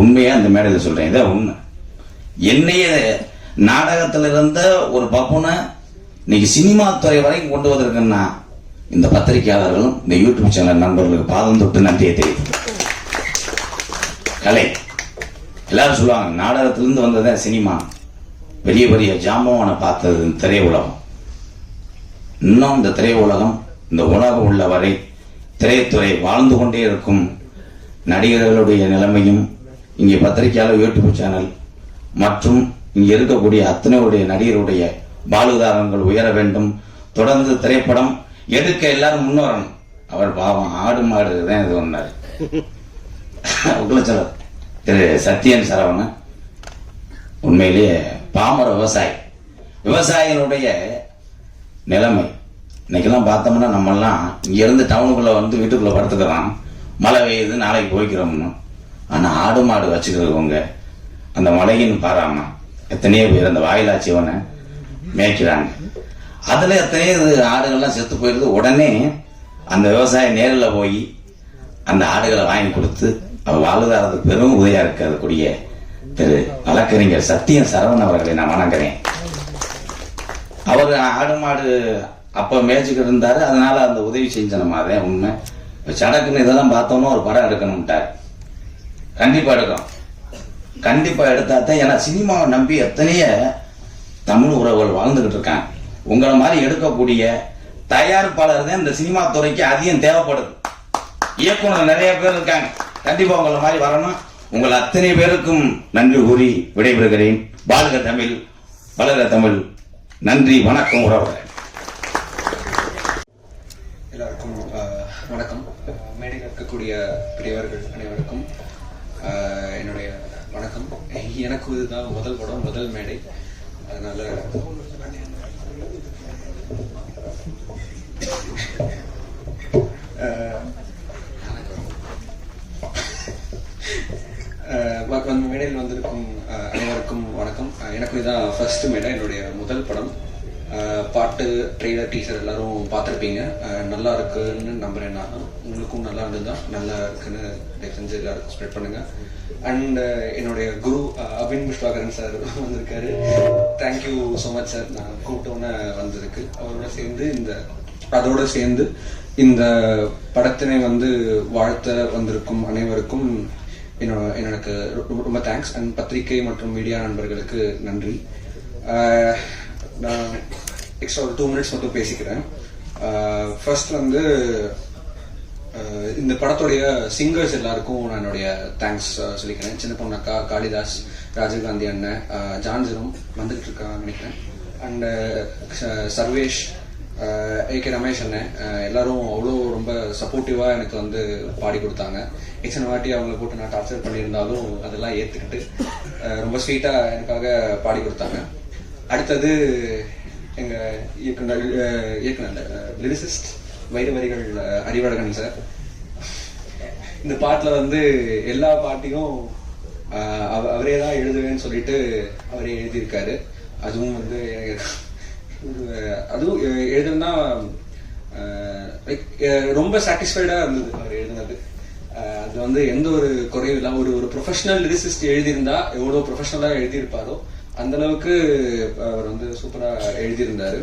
உண்மையா அந்த மேடையில் சொல்றேன். இதான் உண்மை. என்னைய நாடகத்தில் இருந்த ஒரு பப்புனை இன்னைக்கு சினிமா துறை வரைக்கும் கொண்டு வந்திருக்குன்னா இந்த பத்திரிகையாளர்களும் இந்த யூடியூப் சேனல் நண்பர்களுக்கு பாதம் தொட்டு நன்றியை தெரிவித்து. கலை எல்லாரும் சொல்லுவாங்க நாடகத்திலிருந்து வந்ததே சினிமா, பெரிய பெரிய ஜாம்பவான பார்த்தது திரையுலகம். இன்னும் இந்த திரையுலகம் இந்த உலகம் உள்ள வரை திரைத்துறை வாழ்ந்து கொண்டே இருக்கும். நடிகர்களுடைய நிலைமையும் இங்கே பத்திரிகையாளர் யூடியூப் சேனல் மற்றும் இங்க இருக்கக்கூடிய அத்தனையுடைய நடிகருடைய வாழ்வாதாரங்கள் உயர வேண்டும். தொடர்ந்து திரைப்படம் எடுக்க எல்லாரும் முன்னோரணும். அவர் பாவம் ஆடு மாடு தான் இது ஒன்னாரு. உங்களச்சலர் திரு சத்யன் சரவணன் உண்மையிலேயே பாமர விவசாயிகளுடைய நிலைமை இன்னைக்கெல்லாம் பார்த்தோம்னா நம்மெல்லாம் இங்க இருந்து டவுனுக்குள்ள வந்து வீட்டுக்குள்ள படுத்துக்கிறோம், மழை பெய்யுது நாளைக்கு போய்க்கிறோம்னு. ஆனா ஆடு மாடு வச்சுக்கிறவங்க அந்த மழையின்னு பாராம எத்தனையோ பேர் அந்த வாயிலாச்சிவனை மேய்க்கிறாங்க. அதுல எத்தனையோ ஆடுகள்லாம் செத்து போயிருது. உடனே அந்த விவசாயி நேரில் போய் அந்த ஆடுகளை வாங்கி கொடுத்து அவர் வாழ்வாதாரத்துக்கு பெரும் உதவியா இருக்கக்கூடிய திரு வழக்கறிஞர் சத்தியம் சரவணன் அவர்களை நான் வணங்குறேன். அவர் ஆடு மாடு அப்ப மேய்ச்சிக்கிட்டு இருந்தாரு, அதனால அந்த உதவி செஞ்சனமாதே உண்மை. சடக்குன்னு இதெல்லாம் பார்த்தோம்னா ஒரு படம் எடுக்கணும்ட்டார். கண்டிப்பா எடுக்கணும், கண்டிப்பா எடுத்தாத்தான். ஏன்னா சினிமாவை நம்பி எத்தனைய தமிழ் உறவுகள் வாழ்ந்துகிட்டு இருக்காங்க. உங்களை மாதிரி எடுக்கக்கூடிய தயாரிப்பாளர் தான் இந்த சினிமா துறைக்கு அதிகம் தேவைப்படுது. இயக்குனர் நிறைய பேர் இருக்காங்க, கண்டிப்பா உங்களை மாதிரி வரணும். உங்கள் அத்தனை பேருக்கும் நன்றி கூறி விடைபெறுகிறேன். வாழ்க தமிழ், வளர்க தமிழ். நன்றி, வணக்கம் உறவுகளே. எல்லாருக்கும் வணக்கம். மேடையில் இருக்கக்கூடிய பெரியவர்கள் அனைவருக்கும் என்னுடைய வணக்கம். எனக்கு இதுதான் முதல் படம், முதல் மேடை. அதனால மேடையில் வந்திருக்கும் அனைவருக்கும் வணக்கம். எனக்கு இதுதான் ஃபர்ஸ்ட் மேடை, என்னுடைய முதல் படம். பாட்டு, ட்ரெய்லர், டீசர் எல்லாரும் பார்த்துருப்பீங்க. நல்லா இருக்குன்னு நம்புறேன். நான் உங்களுக்கும் நல்லா இருந்ததுதான், நல்லா இருக்குன்னு செஞ்சு எல்லாருக்கும் ஸ்ப்ரெட் பண்ணுங்க. அண்ட் என்னுடைய குரு அபின் புஷ்பாகரன் சார் வந்திருக்காரு. தேங்க்யூ ஸோ மச் சார், நான் கூப்பிட்டோன்னே வந்ததுக்கு. அதோட சேர்ந்து இந்த படத்தினை வாழ்த்த வந்திருக்கும் அனைவருக்கும் எனக்கு ரொம்ப தேங்க்ஸ். அண்ட் பத்திரிகை மற்றும் மீடியா நண்பர்களுக்கு நன்றி. நான் எக்ஸ்ட்ரா ஒரு 2 மினிட்ஸ் மட்டும் பேசிக்கிறேன். ஃபர்ஸ்ட் இந்த படத்துடைய சிங்கர்ஸ் எல்லாருக்கும் நான் என்னுடைய தேங்க்ஸ் சொல்லிக்கிறேன். சின்ன பொண்ணக்கா, காளிதாஸ், ராஜீவ்காந்தி அண்ணன், ஜான்சரும் வந்துகிட்டு இருக்கான்னு நினைக்கிறேன். அண்ட் சர்வேஷ், ஏகே ரமேஷ் அண்ணன், எல்லாரும் அவ்வளோ ரொம்ப சப்போர்ட்டிவாக எனக்கு பாடி கொடுத்தாங்க. எத்தனை வாட்டி அவங்கள போட்டு நான் டார்ச்சர் பண்ணியிருந்தாலும் அதெல்லாம் ஏற்றுக்கிட்டு ரொம்ப ஸ்வீட்டாக எனக்காக பாடி கொடுத்தாங்க. அடுத்தது எங்கள் இயக்குனர் லிரிசிஸ்ட் வைர வரிகள் அறிவழகன் சார். இந்த பாட்டில் எல்லா பாட்டையும் அவரே தான் எழுதுவேன்னு சொல்லிட்டு அவரே எழுதியிருக்காரு. அதுவும் அதுவும் எழுதுனா ரொம்ப சாட்டிஸ்ஃபைடா இருந்தது அவர் எழுதுனது. அது எந்த ஒரு குறையும் இல்லை. ஒரு ப்ரொஃபஷனல் லிரிசிஸ்ட் எழுதியிருந்தா எவ்வளோ ப்ரொஃபஷனலா எழுதியிருப்பாரோ அந்த அளவுக்கு அவர் சூப்பரா எழுதியிருந்தாரு.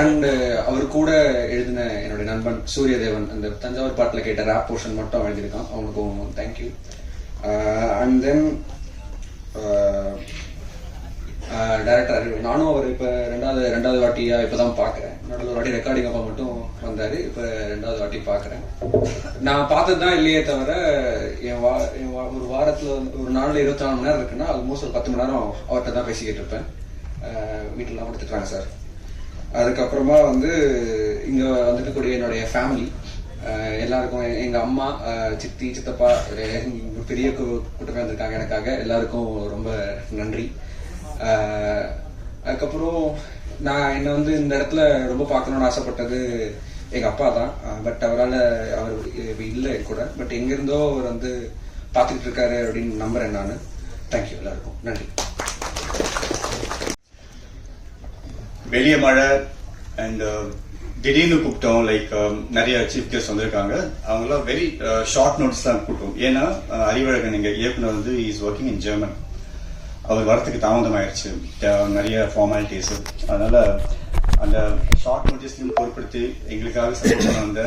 அண்ட் அவர் கூட எழுதின என்னுடைய நண்பன் சூரியதேவன், அந்த தஞ்சாவூர் பாட்டில் கேட்ட ரேப் போர்ஷன் மட்டும் எழுதியிருக்கான். அவனுக்கும் தேங்க்யூ. அண்ட் தென் டைரக்டர், நானும் அவர் இப்போ ரெண்டாவது வாட்டியா இப்போதான் பார்க்குறேன். நடுவில் ஒரு வாட்டி ரெக்கார்டிங் அப்போ மட்டும் வந்தார், இப்போ 2வது வாட்டி பார்க்குறேன். நான் பார்த்தது தான் இல்லையே தவிர ஒரு வாரத்தில் ஒரு நாளில் 24 மணி நேரம் இருக்குன்னா ஆல்மோஸ்ட் ஒரு 10 மணி நேரம் அவர்கிட்ட தான் பேசிக்கிட்டு இருப்பேன். வீட்டிலலாம் கொடுத்துட்றாங்க சார். அதுக்கப்புறமா இங்கே வந்துட்டுக்கூடிய என்னுடைய ஃபேமிலி எல்லாருக்கும், எங்கள் அம்மா, சித்தி, சித்தப்பா, பெரிய கூட்டமே வந்திருக்காங்க எனக்காக. எல்லாருக்கும் ரொம்ப நன்றி. அதுக்கப்புறம் நான் என்னை இந்த இடத்துல ரொம்ப பார்க்கணும்னு ஆசைப்பட்டது எங்கள் அப்பா தான். பட் அவர் இல்லை கூட. பட் எங்கேருந்தோ அவர் பார்த்துக்கிட்டு இருக்காரு அப்படின்னு நம்புறேன் நான். தேங்க்யூ எல்லாருக்கும், நன்றி. வெளியே மழை அண்ட் திடீர்னு கூப்பிட்டோம். நிறைய சீஃப் கெஸ்ட் வந்திருக்காங்க. அவங்களாம் வெரி ஷார்ட் நோட்டீஸ் தான் கூப்பிட்டோம். ஏன்னா அறிவழகன் எங்க இயக்குனர் இஸ் ஒர்க்கிங் இன் ஜெர்மன். அவர் வரத்துக்கு தாமதமாயிருச்சு, நிறைய ஃபார்மாலிட்டிஸ். அதனால அந்த ஷார்ட் நோட்டீஸ்லையும் பொருட்படுத்தி எங்களுக்காக சப்போர்ட் பண்ண வந்த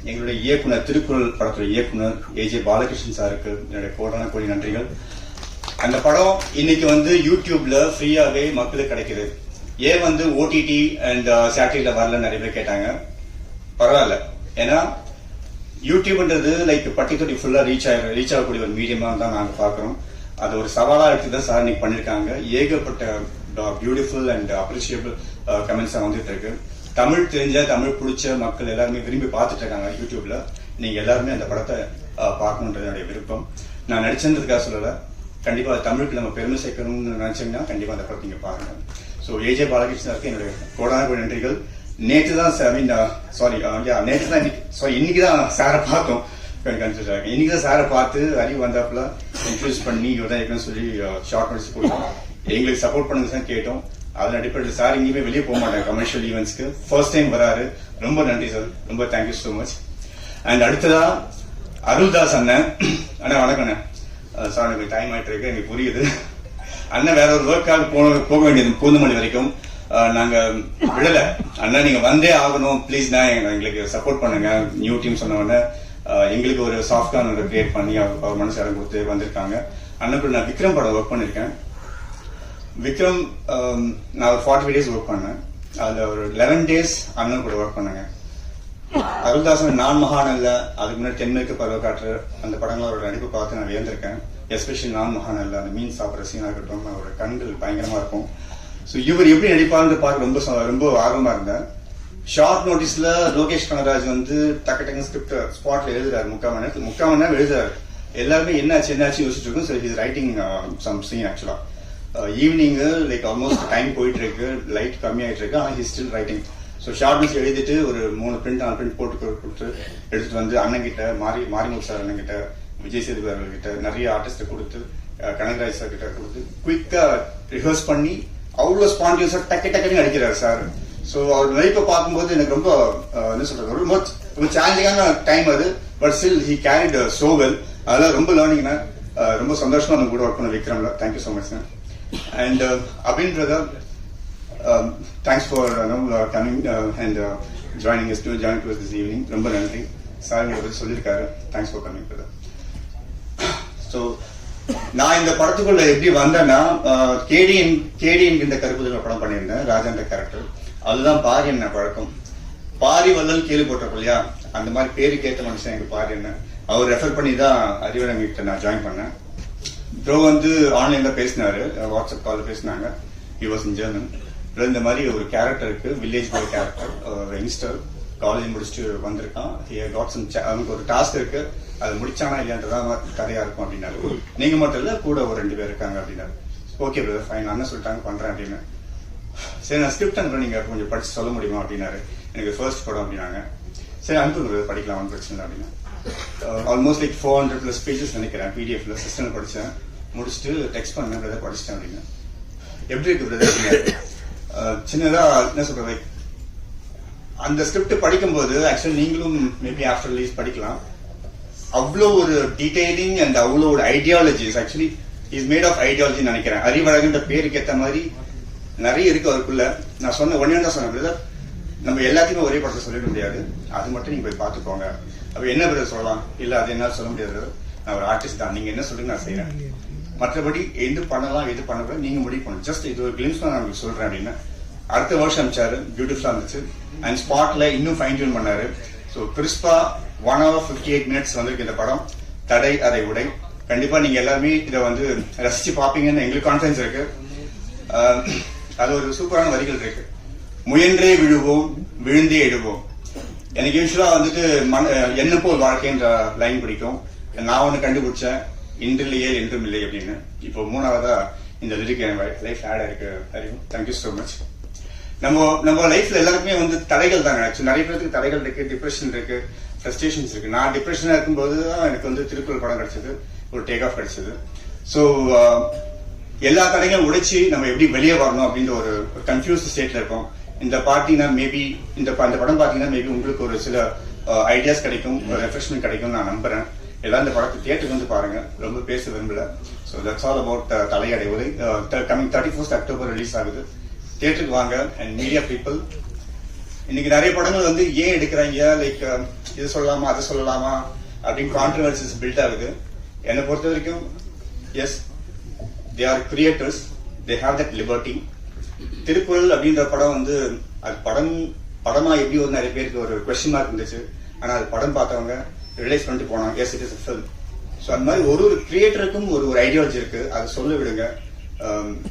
எங்களுடைய இயக்குனர், திருக்குறள் படத்துடைய இயக்குனர் ஏஜே பாலகிருஷ்ணன் சாருக்கு என்னுடைய கோடான நன்றிகள். அந்த படம் இன்னைக்கு யூடியூப்ல ஃப்ரீயாவே மக்களுக்கு கிடைக்குது. ஏன் OTT அண்ட் சேட்டலைட்ல வரல நிறைய பேர் கேட்டாங்க. பரவாயில்ல, ஏன்னா யூடியூப்ன்றது பர்டிகுலர் ஃபுல்லா ரீச் ஆகக்கூடிய ஒரு மீடியமா தான் நாங்க பாக்குறோம். அது ஒரு சவாலா எடுத்துதான் சார் இன்னைக்கு பண்ணிருக்காங்க. ஏகப்பட்ட பியூட்டிஃபுல் அண்ட் அப்ரிஷியபிள் கமெண்ட்ஸ் வந்துட்டு இருக்கு. தமிழ் தெரிஞ்ச, தமிழ் பிடிச்ச மக்கள் எல்லாருமே விரும்பி பார்த்துட்டு இருக்காங்க யூடியூப்ல. நீங்க எல்லாருமே அந்த படத்தை பார்க்கணுன்றது என்னுடைய விருப்பம். நான் நடிச்சதுக்காக சொல்லல, கண்டிப்பா தமிழுக்கு நம்ம பெருமை சேர்க்கணும்னு நினைச்சீங்கன்னா கண்டிப்பா அந்த படத்தை நீங்க பாருங்க. ஸோ ஏஜே பாலகிருஷ்ணருக்கு என்னுடைய கோடான நன்றிகள். நேற்று தான் இன்னைக்கு தான் சாரை பார்த்தோம். இன்னைக்கு தான் சாரை பார்த்து அறிவு வந்தாப்புல இன்ட்ரடியூஸ் பண்ணி இவர் தான் இருக்குன்னு சொல்லி ஷார்ட் நோட்டீஸ் கொடுத்தோம். எங்களுக்கு சப்போர்ட் பண்ணுங்க சார் கேட்டோம். அதன் அடிப்படையில் சார் எங்கேயுமே வெளியே போக மாட்டாங்க கமர்ஷியல் ஈவெண்ட்ஸ்க்கு. ஃபர்ஸ்ட் டைம் வராரு. ரொம்ப நன்றி சார், ரொம்ப தேங்க்யூ ஸோ மச். அண்ட் அடுத்ததா அருள்தாஸ் அண்ணன். அண்ணா வணக்கம் அண்ணா. சார் எனக்கு டைம் ஆயிட்டு இருக்கு, எனக்கு புரியுது. அண்ணன் வேற ஒரு ஒர்க்காக போக வேண்டியது பூந்தமல்லி வரைக்கும். நாங்க விடல. அண்ணா நீங்க வந்தே ஆகணும் ப்ளீஸ்ண்ணா, எங்களுக்கு சப்போர்ட் பண்ணுங்க. நியூ டீம் சொன்ன உடனே எங்களுக்கு ஒரு சாஃப்ட் கார்னர் கிரியேட் பண்ணி அவர் மனசு இடம் கொடுத்து வந்திருக்காங்க. அண்ணன் நான் விக்ரம் படம் ஒர்க் பண்ணிருக்கேன். விக்ரம் நான் ஒரு 45 days ஒர்க் பண்ணேன். அதுல ஒரு 11 days அண்ணன் கூட ஒர்க் பண்ணேங்க. அருள்தாசன் நான் மகானல்ல, அதுக்கு முன்னாடி தென்மேற்கு பருவ காற்று, அந்த படங்களோட நடிப்பு பார்த்து நான் வியந்திருக்கேன். எஸ்பெஷலி நான் மகானல்ல அந்த மீன் சாப்பிட்ற சீனா இருக்கட்டும், அவரோட கண்கள் பயங்கரமா இருக்கும். ஸோ இவர் எப்படி நடிப்பார்னு பார்க்க ரொம்ப ஆர்வமா இருந்தேன். ஷார்ட் நோட்டீஸ்ல லோகேஷ் கனகராஜ் டக்கு டக்கு ஸ்கிரிப்ட் ஸ்பாட்ல எழுதுறாரு. 3/4 மணி நேரம் எழுதுறாரு. எல்லாருமே என்னாச்சு யோசிச்சுட்டு இருக்கும். So his writing some scene. ஆக்சுவலா ஈவினிங் ஆல்மோஸ்ட் டைம் போயிட்டு இருக்கு, லைட் கம்மியாயிட்டு இருக்கு, ஆனால் his still writing. So short notes எழுதிட்டு ஒரு 3 print 4 print போட்டு கொடுத்து எடுத்துட்டு அண்ணன் கிட்ட மாரிமுத்து சார் அண்ணன் கிட்ட விஜய் சேதுபதி அவர்கிட்ட நிறைய ஆர்டிஸ்ட கொடுத்து கனகராஜ் சார் கிட்ட கொடுத்து குயிக்கா ரிஹர்ஸ் பண்ணி அவ்வளோ ஸ்பான்டியஸா டக்குன்னு அடிக்கிறாரு சார். ஸோ அவர் நடிப்பை பார்க்கும்போது எனக்கு ரொம்ப என்ன சொல்றது ரொம்ப சேலஞ்சிங்கான டைம் அது. But still he carried so well. அதெல்லாம் ரொம்ப லேர்னிங்னா ரொம்ப சந்தோஷமா நம்ம கூட ஒர்க் பண்ண விக்ரம்ல. Thank you so much sir. And Abin brother, thanks for coming and joining us this evening. ரொம்ப நன்றி சார். உங்களை பற்றி சொல்லியிருக்காரு. Thanks for coming brother. So நான் இந்த படத்துக்குள்ள எப்படி வந்தேன்னா, கேடிஎம் இந்த கருப்புதல் படம் பண்ணியிருந்தேன், ராஜான்ற கேரக்டர். அதுதான் பாரி என்ன பழக்கம். பாரி வல்லல் கேள்விப்பட்டிருக்கோம் இல்லையா, அந்த மாதிரி பேருக்கு ஏற்ற மனுஷன் எனக்கு பாரி என்ன. அவர் ரெஃபர் பண்ணி தான் அறிவழன் கிட்ட நான் ஜாயின் பண்ணேன். ப்ரோ வந்து ஆன்லைன்ல பேசினாரு, வாட்ஸ்அப் கால் பேசினாங்க. He was in German. இந்த மாதிரி ஒரு கேரக்டர் இருக்கு, வில்லேஜ் பாய் கேரக்டர், ஒரு யங்ஸ்டர் காலேஜ் முடிச்சுட்டு வந்திருக்கான். அவனுக்கு ஒரு டாஸ்க் இருக்கு, அது முடிச்சானா இல்லையான்றதான் கதையா இருக்கும் அப்படின்னாரு. நீங்க மட்டும் இல்ல, கூட ஒரு 2 பேர் இருக்காங்க அப்படின்னாரு. ஓகே பிரதர் ஃபைன், அண்ணன் சொல்லிட்டாங்க பண்றேன் அப்படின்னு. சரி நான் ஸ்கிரிப்ட் அனுப்புறேன், நீங்க கொஞ்சம் படிச்சு சொல்ல முடியுமா அப்படின்னாரு. எனக்கு ஃபர்ஸ்ட் படம் அப்படின்னாங்க. சரி அனுப்பு பிரதர் படிக்கலாம், ஒன்றும் பிரச்சனை இல்லை அப்படின்னா. ஆல்மோஸ்ட் லைக் 400+ பேஜஸ் நினைக்கிறேன் பிடிஎஃப்ல. சிஸ்டம் படிச்சேன், முடிச்சுட்டு டெக்ஸ்ட் பண்ணேன், பிரதர் படிச்சிட்டேன் அப்படின்னு. எப்படி இருக்கு பிரதர்? சின்னதா என்ன சொல்றது, அந்த ஸ்கிரிப்ட் படிக்கும்போது ஆக்சுவலி நீங்களும் மேபி ஆஃப்டர் ரிலீஸ் படிக்கலாம். அவ்வளோ ஒரு டீடைலிங் அண்ட் அவ்வளோ ஒரு ideologies. Actually is made of ideology நினைக்கிறேன். அறிவழகுன்ற பேருக்கு ஏற்ற மாதிரி நிறைய இருக்கு அவருக்குள்ள. நான் சொன்ன ஒன்னே தான் சொன்னேன் பிரதர், நம்ம எல்லாத்தையுமே ஒரே படத்தை சொல்லிட முடியாது, அது மட்டும் நீங்க போய் பார்த்துக்கோங்க. அப்ப என்ன பிரதர் சொல்லலாம், இல்ல அது என்னால சொல்ல முடியாது, நான் ஒரு ஆர்டிஸ்ட் தான், நீங்க என்ன சொல்லுங்க நான் செய்யறேன், மற்றபடி எது பண்ணலாம் எது பண்ணக்கூடாது நீங்க முடிவு பண்ணணும், ஜஸ்ட் இது ஒரு கிளிம்ஸ் நான் உங்களுக்கு சொல்றேன் அப்படின்னு. அடுத்த வருஷம் அனுப்பிச்சாரு, பியூட்டிஃபுல்லா இருந்துச்சு. அண்ட் ஸ்பாட்ல இன்னும் ஃபைன் டியூன் பண்ணாரு. ஸோ கிறிஸ்பா 1 hour 58 minutes வந்திருக்கு இந்த படம், தடை அதை உடை. கண்டிப்பா நீங்க எல்லாருமே இதை வந்து ரசிச்சு பாப்பீங்கன்னு எங்களுக்கு கான்ஃபிடன்ஸ் இருக்கு. அது ஒரு சூப்பரான வரிகள் இருக்கு. முயன்றே விழுவோம் விழுந்தே எழுவோம். எனக்கு யூஸ்வலா வந்துட்டு என்ன போல் வாழ்க்கைன்ற லைன் பிடிக்கும். நான் ஒண்ணு கண்டுபிடிச்சேன், இன்றில்லையே என்றும் இல்லை அப்படின்னு. இப்போ 3ஆவதா இந்த லிரிக் என் லைஃப் ஆட் ஆயிருக்கு. Thank you so much. நம்ம லைஃப்ல எல்லாருக்குமே வந்து தடைகள் தாங்க. நிறைய பேருக்கு தடைகள் இருக்கு, டிப்ரெஷன் இருக்கு, ஃப்ரஸ்ட்ரேஷன்ஸ் இருக்கு. நான் டிப்ரெஷனா இருக்கும்போது தான் எனக்கு வந்து திருக்குறள் படம் கிடைச்சது, ஒரு டேக் ஆஃப் கிடைச்சது. ஸோ எல்லா தடைகளும் உடைச்சு நம்ம எப்படி வெளியே வரணும் அப்படின்ற ஒரு கன்ஃபியூஸ் ஸ்டேட்ல இருக்கோம். இந்த பார்த்தீங்கன்னா மேபி இந்த படம் பார்த்தீங்கன்னா மேபி உங்களுக்கு ஒரு சில ஐடியாஸ் கிடைக்கும், ரெஃப்ரெஷ்மெண்ட் கிடைக்கும் நான் நம்புறேன். எல்லாம் இந்த படத்தை தியேட்டருக்கு வந்து பாருங்க, ரொம்ப பேச விரும்பல. ஸோ தட்ஸ் ஆல் அபவுட் தலையடை உதை. கமிங் 31st October ரிலீஸ் ஆகுது, தியேட்டருக்கு வாங்க. அண்ட் மீடியா பீப்புள், இன்னைக்கு நிறைய படங்கள் வந்து ஏன் எடுக்கிறாங்க, லைக் இது சொல்லலாமா அதை சொல்லலாமா அப்படின்னு கான்ட்ரவர்சிஸ் பில்ட் ஆகுது. என்னை பொறுத்த வரைக்கும் yes, they are creators, they have that liberty. Thirukkural அப்படின்ற படம் வந்து அது படமா எப்படி ஒரு நிறைய பேருக்கு ஒரு கொஸ்டின் மார்க் இருந்துச்சு. ஆனா அது படம் பார்த்தவங்க ரிலைஸ் பண்ணிட்டு போனாங்க, S it is a film. So அந்த மாதிரி ஒரு கிரியேட்டருக்கும் ஒரு ஐடியாலஜி இருக்கு, அதை சொல்ல விடுங்க,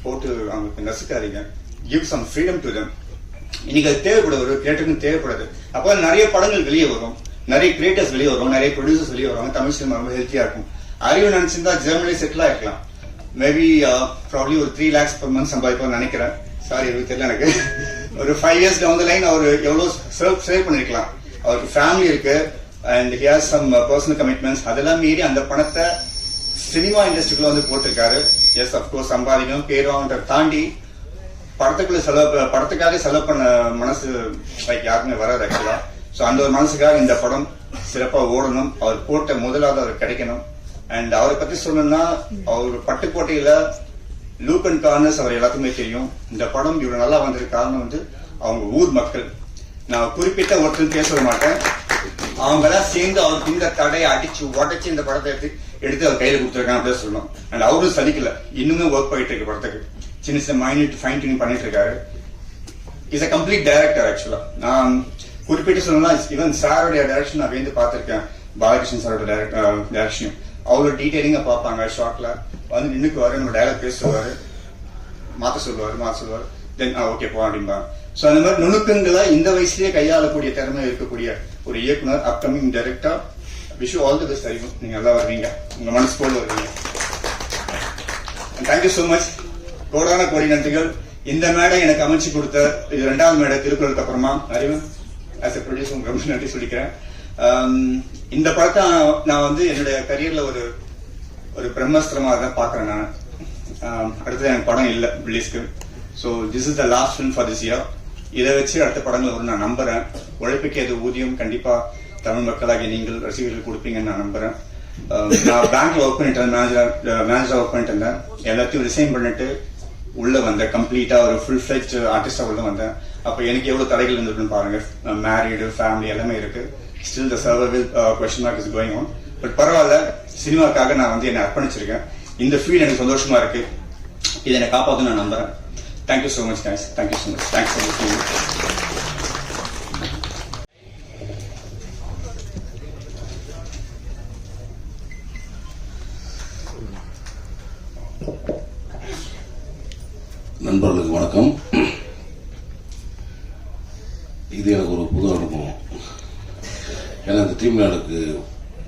போட்டு அவங்களுக்கு நசுக்காதீங்க. Give some freedom to them. இன்னைக்கு அது தேவைப்படுது, ஒரு கிரியேட்டருக்கு தேவைப்படுது. அப்போ நிறைய படங்கள் வெளியே வரும், நிறைய கிரியேட்டர்ஸ் வெளியே வரும், நிறைய ப்ரொடியூசர்ஸ் வெளியே வருவாங்க. தமிழ் சினிமா ரொம்ப ஹெல்த்தியா இருக்கும். அறிவு நினைச்சிருந்தா ஜெர்மனி செட்டில் ஆயிருக்கலாம். மேபி ப்ராப்ளி ஒரு 3 lakhs per month சம்பாதிப்போம்னு நினைக்கிறேன். சாரி எனக்கு தெரியல. எனக்கு ஒரு 5 years down the line அவர் எவ்வளவு சேவ் பண்ணிருக்கலாம். அவருக்கு ஃபேமிலி இருக்கு and he has some personal commitments. அதெல்லாம் மீறி அந்த பணத்தை சினிமா இண்டஸ்ட்ரிக்குள்ள வந்து போட்டிருக்காரு. எஸ் அப்கோர்ஸ் சம்பாதிக்கணும், பேர் வாங்கன்றத தாண்டி படத்துக்காக செலவு பண்ண மனசு லைக் யாருக்குமே வராது ஆக்சுவலா. ஸோ அந்த ஒரு மனசுக்காக இந்த படம் சிறப்பா ஓடணும், அவர் போட்ட முதலாவது அவர் கிடைக்கணும். அண்ட் அவரை பத்தி சொல்லணும்னா, அவர் பட்டுக்கோட்டையில லூக் அண்ட் கார்னர்ஸ் அவர் எல்லாத்துக்குமே தெரியும். இந்த படம் இவ்வளவு நல்லா வந்திருக்க காரணம் வந்து அவங்க ஊர் மக்கள். நான் குறிப்பிட்ட ஒருத்தர் பேச மாட்டேன், அவங்க எல்லாம் சேர்ந்து அவருக்கு இந்த தடையை அடிச்சு உடச்சு இந்த படத்தை எடுத்து அவர் கையில கொடுத்துருக்காங்க அப்படின்னு சொல்லணும். அண்ட் அவரும் சலிக்கல, இன்னுமே ஒர்க் பண்ணிட்டு இருக்கு படத்துக்கு. சின்ன சின்ன மைன்யூட் ஃபைன் டியூனிங் பண்ணிட்டு இருக்காரு. இஸ் அ கம்ப்ளீட் டைரக்டர் ஆக்சுவலா. நான் குறிப்பிட்டு சொல்லணும்னா ஈவன் சாரோடைய டைரக்ஷன் நான் வேந்து பார்த்திருக்கேன், பாலகிருஷ்ணன் சாரோட டைரக்ஷன். அவ்வளவு டீடைலிங்கா பார்ப்பாங்க. ஷார்ட்ல வந்து நின்னுக்குவாரு, நம்ம டைலாக் பேச சொல்லுவாரு, மாத்த சொல்லுவாரு, தென் ஓகே போ அப்படிம்பாங்க. ஸோ அந்த மாதிரி நுணுக்கங்களை இந்த வயசுலயே கையாளக்கூடிய திறமை இருக்கக்கூடிய ஒரு இயக்குனர், upcoming director. Wish you all the best. அறிவும் நீங்க நல்லா வருவீங்க, உங்க மனசு போல வருவீங்க. Thank you so much. கோடான கோடி நன்றிகள். இந்த மேடை எனக்கு அமைச்சு கொடுத்த இது 2வது மேடை திருக்குறளுக்கு அப்புறமா. அறிவு ஆஸ் எ ப்ரொடியூசர் ரொம்ப நன்றி சொல்லிக்கிறேன். இந்த படத்தை நான் வந்து என்னுடைய கரியர்ல ஒரு ஒரு பிரம்மஸ்திரமா தான் பாக்குறேன் நான். அடுத்தது எனக்கு படம் இல்லை ரிலீஸ்க்கு. So this is the last film for this year. இதை வச்சு அடுத்த படங்கள் வரும் நான் நம்புறேன். உழைப்புக்கு எது ஊதியம் கண்டிப்பா தமிழ் மக்களாகிய நீங்கள் ரசிகர்கள் கொடுப்பீங்கன்னு நான் நம்புறேன். நான் பேங்க்ல ஒர்க் பண்ணிட்டு இருந்தேன், மேனேஜரா ஒர்க் பண்ணிட்டு இருந்தேன். எல்லாத்தையும் ரிசைன் பண்ணிட்டு உள்ள வந்தேன். கம்ப்ளீட்டா ஒரு ஃபுல் ஃபிளெஜ்ட் ஆர்டிஸ்டா உள்ள வந்தேன். அப்போ எனக்கு எவ்வளவு தடைகள் இருந்திருக்குன்னு பாருங்க. மேரீடு, ஃபேமிலி எல்லாமே இருக்கு. Still the survival question mark is going on. But பரவாயில்ல, சினிமாக்காக நான் வந்து என்னை அர்ப்பணிச்சிருக்கேன். இந்த ஃபீல் எனக்கு சந்தோஷமா இருக்கு. இதை என்னை காப்பாற்ற நான் நம்புறேன். Thank you so much guys. Thank you so much. Thanks for listening. நண்பர்களுக்கு வணக்கம். இது எனக்கு ஒரு புது அனுபவம். ஏன்னா இந்த டீம்ல எனக்கு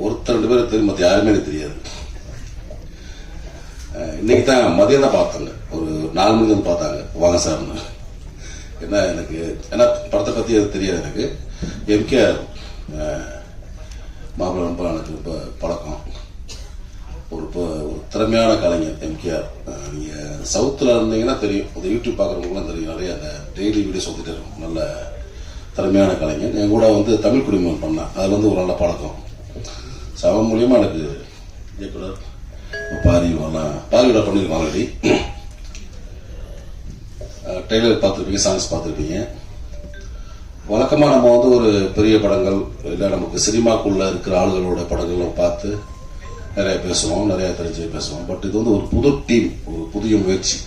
ஒருத்தர் 2 பேரும் தெரியும், மற்ற யாருமே எனக்கு தெரியாது. இன்னைக்கு தான் மதியம் தான் பார்த்தாங்க, ஒரு 4 மணிக்கு வந்து பார்த்தாங்க வாங்க சார்னு. ஏன்னா படத்தை பத்தி அது தெரியாது எனக்கு. எம்கேஆர் மாப்பிள்ளை ரொம்ப எனக்கு இப்போ பழக்கம். ஒரு திறமையான கலைஞர் எம்கேஆர். நீங்க சவுத்துல இருந்தீங்கன்னா தெரியும், அந்த யூடியூப் பார்க்குறவங்களுக்குலாம் தெரியும். நிறைய அந்த டெய்லி வீடியோஸ் வந்துட்டு இருக்கும். நல்ல திறமையான கலைஞர். என் கூட வந்து தமிழ் குடிமகன் பண்ணேன், அதுல வந்து ஒரு நல்ல பழக்கம். அவன் மூலியமா எனக்கு இயக்குனர் பாரியோட பண்ணிருக்கோம். ஆல்ரெடி ட்ரெய்லர் பார்த்துருப்பீங்க, சாங்ஸ் பார்த்துருப்பீங்க. வழக்கமா நம்ம வந்து ஒரு பெரிய படங்கள் இல்லை நமக்கு சினிமாக்குள்ள இருக்கிற ஆளுகளோட படங்களை பார்த்து நிறைய பேசுவோம், நிறைய தெரிஞ்சு பேசுவோம். பட் இது வந்து ஒரு புது டீம், ஒரு புதிய முயற்சி.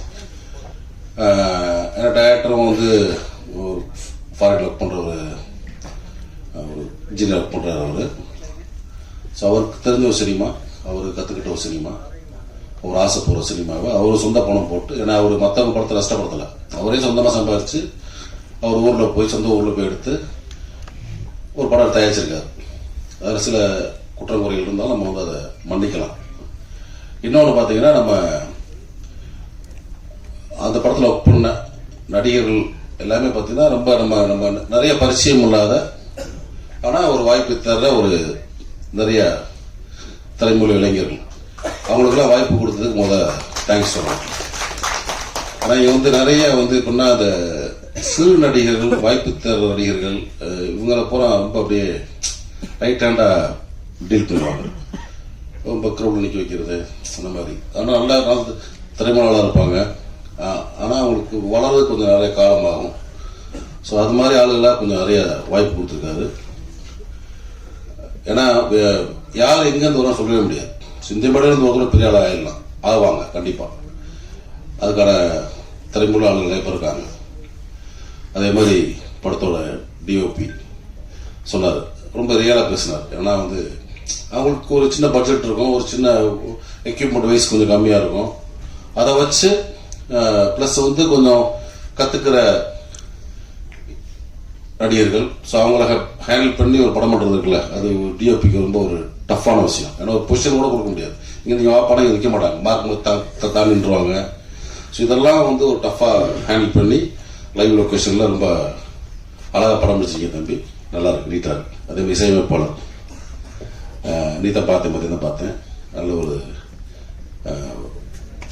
ஏன்னா டைரக்டரும் வந்து ஒரு ஃபாரின் ஒர்க் பண்ற ஒரு இன்ஜினியர் ஒர்க் பண்றாரு அவரு. ஸோ அவருக்கு தெரிஞ்ச ஒரு சினிமா, அவரு கத்துக்கிட்ட ஒரு சினிமா, ஒரு ஆசைப்படுற சினிமாவை அவரு சொந்த பணம் போட்டு, ஏன்னா அவரு மற்றவங்க படத்தை நஷ்டப்படுத்தல, அவரே சொந்தமா சம்பாதிச்சு அவர் ஊர்ல போய் சொந்த ஊர்ல போய் எடுத்து ஒரு படம் தயாரிச்சிருக்காரு. அதில் சில குற்றங்குறைகள் இருந்தாலும் நம்ம வந்து அதை மன்னிக்கலாம். இன்னொன்று பார்த்தீங்கன்னா, நம்ம அந்த படத்தில் ஒர்க் பண்ண நடிகர்கள் எல்லாமே பார்த்தீங்கன்னா ரொம்ப நம்ம நிறைய பரிச்சயம் இல்லாத, ஆனால் ஒரு வாய்ப்பு தர்ற ஒரு நிறைய தலைமுறை இளைஞர்கள். அவங்களுக்கெல்லாம் வாய்ப்பு கொடுத்ததுக்கு தேங்க்ஸ் சொல்லணும். ஆனால் இங்கே வந்து நிறைய வந்து இப்படின்னா அந்த சிறு நடிகர்கள், வாய்ப்பு தர நடிகர்கள், இவங்களை பூரா ரொம்ப அப்படியே ரைட் ஹேண்டா டீல் பண்ணுவாங்க. ரொம்ப கிரௌட் நிற்க வைக்கிறது அந்த மாதிரி. ஆனால் நல்லா திறமையாளராக இருப்பாங்க. ஆனால் அவங்களுக்கு வளர்றது கொஞ்சம் நிறைய காலமாகும். ஸோ அது மாதிரி ஆளுகளாக கொஞ்சம் நிறைய வாய்ப்பு கொடுத்துருக்காரு. ஏன்னா யார் எங்கேருந்து வரும் சொல்லவே முடியாது. இந்த மேடையிலிருந்து ஒரு பெரிய ஆளாக ஆயிடலாம், ஆவாங்க கண்டிப்பாக. அதுக்கான திறமையுள்ள ஆளுகள் நிறைய பேர் இருக்காங்க. அதே மாதிரி படத்தோட டிஓபி சொன்னார், ரொம்ப ரியலாக பேசினார். ஏன்னா வந்து அவங்களுக்கு ஒரு சின்ன பட்ஜெட் இருக்கும், ஒரு சின்ன எக்யூப்மெண்ட் வைஸ் கொஞ்சம் கம்மியாக இருக்கும். அதை வச்சு ப்ளஸ் வந்து கொஞ்சம் கற்றுக்கிற நடிகர்கள். ஸோ அவங்கள ஹேண்டில் பண்ணி ஒரு படம் பண்ணுறது இருக்குல்ல, அது டிஓபிக்கு ரொம்ப ஒரு டஃப்பான விஷயம். ஏன்னா ஒரு பொசிஷன் கூட கொடுக்க முடியாது. இங்கே நீங்கள் படம் வைக்க மாட்டாங்க, மார்க் தாண்டின்றுவாங்க. ஸோ இதெல்லாம் வந்து ஒரு டஃப்பாக ஹேண்டில் பண்ணி லைவ் லொக்கேஷனில் ரொம்ப அழகாக படம் பிடிச்சிங்க தம்பி. நல்லா இருக்கு, நீட்டாக இருக்கு. அதே மாதிரி இசையமைப்பாளர் நீட்டாக பார்த்தேன், மத்தியம் பார்த்தேன். நல்ல ஒரு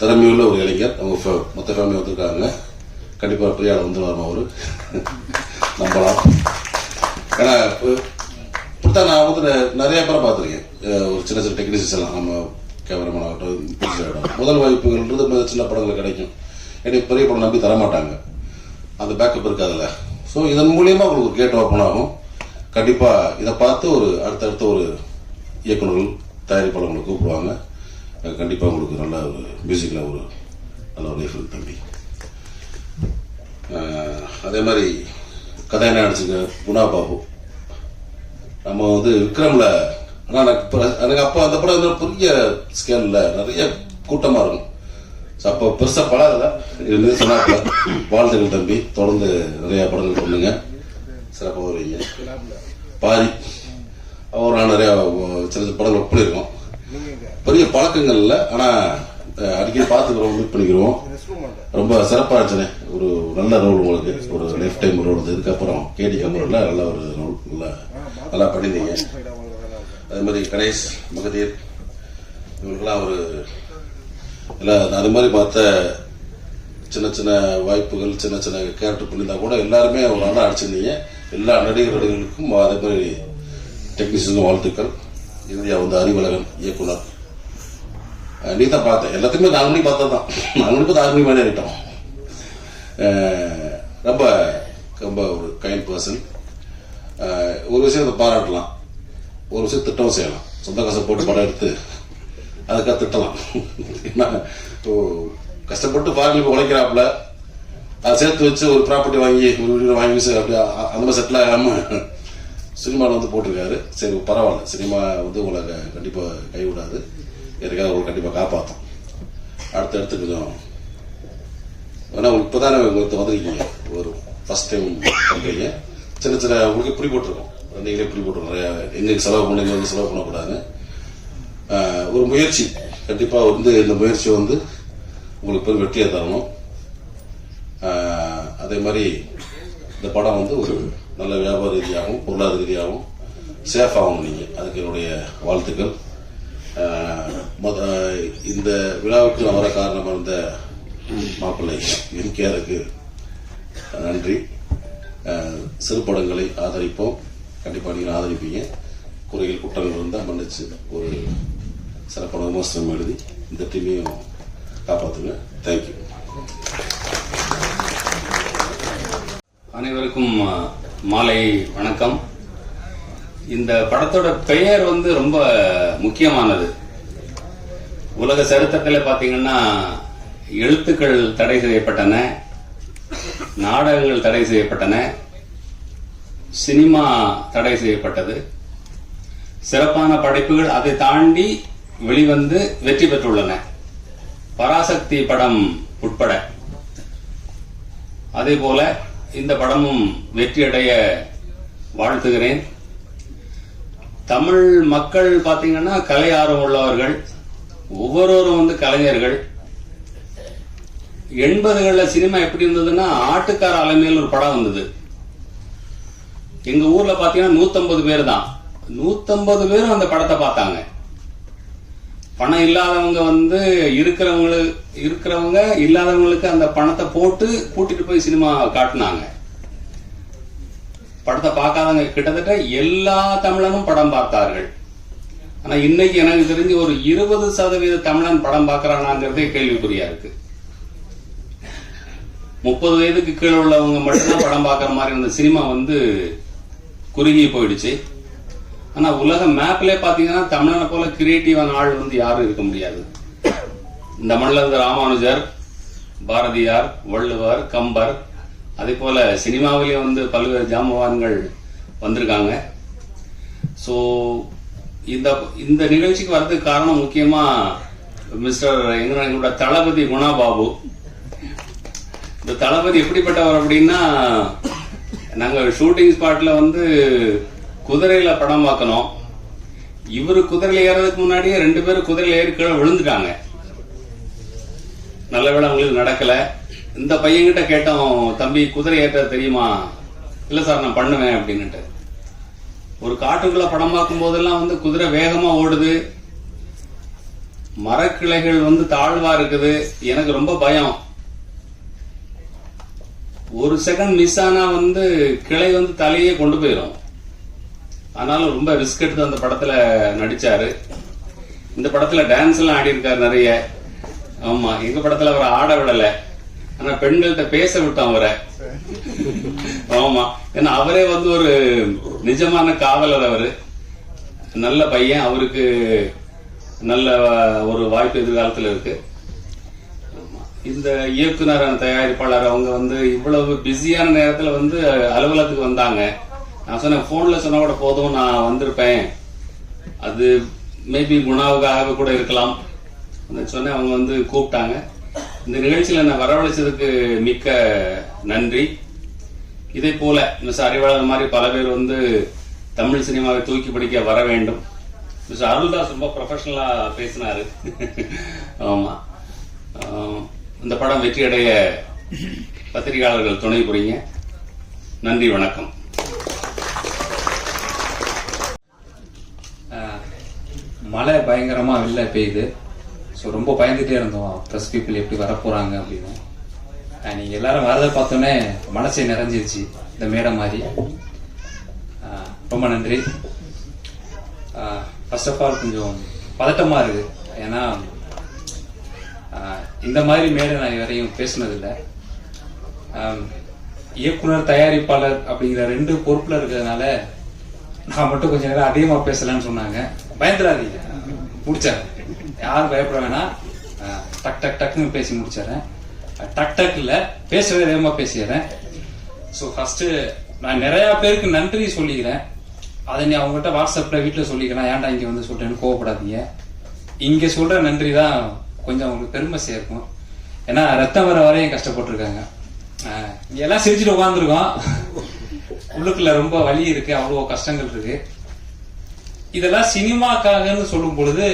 திறமையுள்ள ஒரு இளைஞர். அவங்க மொத்த ஃபேமிலி வந்துருக்காங்க. கண்டிப்பாக பெரிய ஆள் வந்துடுவார் அவரு, நம்பலாம். ஏன்னா இப்படித்தான் நான் வந்து நிறைய பேரை பார்த்துருக்கேன். ஒரு சின்ன சின்ன டெக்னீஷியன்ஸ் எல்லாம், நம்ம கேமராமேன் ஆகட்டும், முதல் வாய்ப்புகள்ன்றது சின்ன படங்கள் கிடைக்கும். எனக்கு பெரிய படம் நம்பி தரமாட்டாங்க, அந்த பேக்கப் இருக்காதுல்ல. ஸோ இதன் மூலியமா உங்களுக்கு ஒரு கேட் ஓப்பன் ஆகும். கண்டிப்பா இதை பார்த்து ஒரு அடுத்தடுத்த ஒரு இயக்குநர்கள், தயாரிப்பாளர்களை கூப்பிடுவாங்க. கண்டிப்பா உங்களுக்கு நல்ல ஒரு மியூசிக்ல ஒரு நல்ல ஒரு லைஃப் இருக்கு தம்பி. அதே மாதிரி கதையான நடிச்சுங்க குணா பாபு. நம்ம வந்து விக்ரம்ல, ஆனால் எனக்கு அப்போ அந்த படம் வந்து பெரிய ஸ்கேல்ல நிறைய கூட்டமா இருக்கும். அப்போ பெருசா பழகல இருந்து சொன்னாப்புல, வாழ்த்துக்கள் தம்பி, தொடர்ந்து நிறைய படங்கள் பண்ணுங்க, சிறப்பாக வருவீங்க. பாரி அவர் நான் நிறைய சின்ன சின்ன படங்கள் ஒர்க் பண்ணியிருக்கோம். பெரிய பழக்கங்கள் இல்லை, ஆனா அடிக்கடி பார்த்துக்கிறோம், மீட் பண்ணிக்கிறோம். ரொம்ப சிறப்பாக இருந்துச்சுனே. ஒரு நல்ல ரோல் உங்களுக்கு, ஒரு லைஃப் டைம் ரோல். இதுக்கப்புறம் கேடிக்கு அப்புறம் நல்ல ஒரு ரோல், நல்ல நல்லா பண்ணியிருந்தீங்க. அதே மாதிரி கணேஷ், மகதீர் இவங்களுக்கெல்லாம் ஒரு எல்லாம் அது மாதிரி மற்ற சின்ன சின்ன வாய்ப்புகள், சின்ன சின்ன கேரக்டர் பண்ணியிருந்தா கூட எல்லாருமே ஒரு நல்லா அடிச்சிருந்தீங்க. எல்லா நடிகர்களுக்கும் அதே மாதிரி டெக்னீஷியனுக்கும் வாழ்த்துக்கள். இந்தியா வந்து அறிவழகன் இயக்குனர், நீ தான் பார்த்தேன். எல்லாத்தையுமே 4 மணிக்கு பார்த்ததான், 4 மணி 6 மணி மேலே ஆகிட்டோம். ரொம்ப ரொம்ப ஒரு கைண்ட் பர்சன். ஒரு விஷயத்தை பாராட்டலாம், ஒரு விஷயம் திட்டம் செய்யலாம். சொந்த காசை போட்டு படம் எடுத்து அதுக்காக திட்டலாம். கஷ்டப்பட்டு ஃபாரின் உழைக்கிறாப்புல, அதை சேர்த்து வச்சு ஒரு ப்ராப்பர்ட்டி வாங்கி ஒரு வீடு வாங்கி அப்படி அந்த மாதிரி செட்டில் ஆகாமல் சினிமாவில் வந்து போட்டிருக்காரு. சரி பரவாயில்ல, சினிமா வந்து உங்களை கண்டிப்பாக கைவிடாது, எனக்காக உங்களை கண்டிப்பாக காப்பாற்றும். அடுத்தடுத்து கொஞ்சம் ஏன்னா இப்போ தானே உங்களுக்கு வந்துருக்கீங்க, ஒரு ஃபர்ஸ்ட் டைம் பண்ணுறீங்க. சின்ன சின்ன உங்களுக்கு இப்படி போட்டிருக்கோம், நீங்களே இப்படி போட்டிருக்கோம். நிறையா எங்களுக்கு செலவு பண்ண, எங்களுக்கு செலவு பண்ணக்கூடாது. ஒரு முயற்சி கண்டிப்பாக வந்து இந்த முயற்சியை வந்து உங்களுக்கு பெரும் வெற்றியை தரணும். அதே மாதிரி இந்த படம் வந்து ஒரு நல்ல வியாபார ரீதியாகவும் பொருளாதார ரீதியாகவும் சேஃப் ஆகணும். நீங்கள் அதுக்கு என்னுடைய வாழ்த்துக்கள். இந்த விழாவுக்கு வர காரணமாக இருந்த மாப்பிள்ளை எம்கேஆருக்கு நன்றி. சிறு படங்களை ஆதரிப்போம், கண்டிப்பாக நீங்கள் ஆதரிப்பீங்க. குறைகள் குற்றங்கள் இருந்தால் மன்னிச்சு ஒரு சிறப்பான விமர்சனம் எழுதி இந்த டீமையும் காப்பாற்றுங்க. தேங்க்யூ. அனைவருக்கும் மாலை வணக்கம். இந்த படத்தோட பெயர் வந்து ரொம்ப முக்கியமானது. உலக சரித்திரத்தில் பார்த்தீங்கன்னா எழுத்துக்கள் தடை செய்யப்பட்டன, நாடகங்கள் தடை செய்யப்பட்டன, சினிமா தடை செய்யப்பட்டது. சிறப்பான படைப்புகள் அதை தாண்டி வெளிவந்து வெற்றி பெற்றுள்ளன, பராசக்தி படம் உட்பட. அதே போல இந்த படமும் வெற்றியடைய வாழ்த்துகிறேன். தமிழ் மக்கள் பாத்தீங்கன்னா கலை ஆர்வம் உள்ளவர்கள், ஒவ்வொருவரும் வந்து கலைஞர்கள். 80களில் சினிமா எப்படி இருந்ததுன்னா ஆட்டுக்கார அலைமையில் ஒரு படம் வந்தது. எங்க ஊர்ல பாத்தீங்கன்னா 150 பேர் தான், 150 பேரும் அந்த படத்தை பார்த்தாங்க. பணம் இல்லாதவங்க வந்து இருக்கிறவங்க இல்லாதவங்களுக்கு அந்த பணத்தை போட்டு கூட்டிட்டு போய் சினிமா காட்டினாங்க. படத்தை பார்க்காதவங்க கிட்டத்தட்ட எல்லா தமிழனும் படம் பார்த்தார்கள். ஆனா இன்னைக்கு எனக்கு தெரிஞ்சு ஒரு 20% தமிழன் படம் பார்க்கறானாங்கிறதே கேள்விக்குறியா இருக்கு. 30 வயதுக்கு கீழே உள்ளவங்க மட்டும்தான் படம் பார்க்கற மாதிரி இருந்த சினிமா வந்து குறுகி போயிடுச்சு. ஆனா உலக மேப்ல பாத்தீங்கன்னா தமிழனை போல கிரியேட்டிவான ஆள் வந்து யாரும் இருக்க முடியாது. இந்த மண்ணில் இருந்த ராமானுஜர், பாரதியார், வள்ளுவர், கம்பர், அதே போல சினிமாவிலேயே வந்து பல்வேறு ஜாம்பவான்கள் வந்திருக்காங்க. ஸோ இந்த நிகழ்ச்சிக்கு வர்றதுக்கு காரணம் முக்கியமா எங்களோட தளபதி குணாபாபு. இந்த தளபதி எப்படிப்பட்டவர் அப்படின்னா, நாங்க ஷூட்டிங் ஸ்பாட்ல வந்து குதிரையில படம் பார்க்கணும். இவரு குதிரையில ஏறதுக்கு முன்னாடியே 2 பேரும் குதிரையில ஏறி கீழே விழுந்துட்டாங்க. நல்ல வேளை அவங்களுக்கு நடக்கல. இந்த பையன்கிட்ட கேட்டோம், தம்பி குதிரை ஏற்ற தெரியுமா? இல்ல சார் நான் பண்ணுவேன் அப்படின்னுட்டு. ஒரு காட்டுக்குள்ள படம் பார்க்கும் போதெல்லாம் வந்து குதிரை வேகமா ஓடுது, மரக்கிளைகள் வந்து தாழ்வா இருக்குது. எனக்கு ரொம்ப பயம். ஒரு செகண்ட் மிஸ் ஆனா வந்து கிளை வந்து தலையே கொண்டு போயிடும். அதனால ரொம்ப ரிஸ்க் எடுத்து அந்த படத்துல நடிச்சாரு. இந்த படத்துல டான்ஸ் எல்லாம் ஆடி இருக்காரு நிறைய. ஆமா, எங்க படத்துல அவரை ஆட விடல, ஆனா பெண்கள்கிட்ட பேச விட்டோம் அவரை. ஆமா, ஏன்னா அவரே வந்து ஒரு நிஜமான காவலர். அவரு நல்ல பையன், அவருக்கு நல்ல ஒரு வாய்ப்பு எதிர்காலத்துல இருக்கு. இந்த இயக்குனர், தயாரிப்பாளர் அவங்க வந்து இவ்வளவு பிஸியான நேரத்துல வந்து அலுவலகத்துக்கு வந்தாங்க. நான் சொன்னேன், போன்ல சொன்னா கூட போதும், நான் வந்திருப்பேன். அது மேபி குணாவுக்காக கூட இருக்கலாம். சொன்னேன், அவங்க வந்து கூப்பிட்டாங்க. இந்த நிகழ்ச்சியில நான் வரவழைச்சதுக்கு மிக்க நன்றி. இதே போல மிஸ் அறிவாளர் மாதிரி பல பேர் வந்து தமிழ் சினிமாவை தூக்கி பிடிக்க வர வேண்டும். மிஸ் அருள்தாஸ் ரொம்ப ப்ரொஃபஷனலா பேசினாரு. ஆமா, இந்த படம் வெற்றி அடைய பத்திரிகையாளர்கள் துணை புரியுங்க. நன்றி, வணக்கம். மழை பயங்கரமா வெளில பெய்யுது. ஸோ ரொம்ப பயந்துட்டே இருந்தோம் ப்ரெஸ் பீப்புள் எப்படி வரப்போறாங்க அப்படின்னு. நீங்க எல்லாரும் வரதை பார்த்தோன்னே மனசே நிறைஞ்சிருச்சு இந்த மேடை மாதிரி. ரொம்ப நன்றி. ஃபர்ஸ்ட் ஆஃப் ஆல் கொஞ்சம் பதட்டமா இருக்கு. ஏன்னா இந்த மாதிரி மேடை நான் இதுவரையும் பேசினதில்லை. இயக்குனர் தயாரிப்பாளர் அப்படிங்கிற 2 பொறுப்புல இருக்கிறதுனால நான் மட்டும் கொஞ்ச நேரம் அதிகமா பேசலான்னு சொன்னாங்க. பயந்துடாதீங்க, முடிச்சாரு. யாரும் பயப்பட வேணாம். டக் டக் டக்குன்னு பேசி முடிச்சிடறேன். டக் டக் இல்ல, பேசவே வேகமா பேசிடுறேன். ஸோ ஃபர்ஸ்ட் நான் நிறைய பேருக்கு நன்றி சொல்லிக்கிறேன். அதை நீ அவங்ககிட்ட வாட்ஸ்அப்ல வீட்டில் சொல்லிக்கலாம். ஏன்டா இங்க வந்து சொல்றேன்னு கோவப்படாதீங்க. இங்க சொல்ற நன்றி தான் கொஞ்சம் அவங்களுக்கு பெருமை சேர்க்கும். ஏன்னா ரத்தம் வர வரையும் கஷ்டப்பட்டிருக்காங்க. இங்க எல்லாம் சிரிச்சுட்டு உட்காந்துருக்கோம். உள்ளுக்குள்ள ரொம்ப வலி இருக்கு, அவ்வளவு கஷ்டங்கள் இருக்கு. இதெல்லாம் சினிமாக்காகன்னு சொல்லும் பொழுது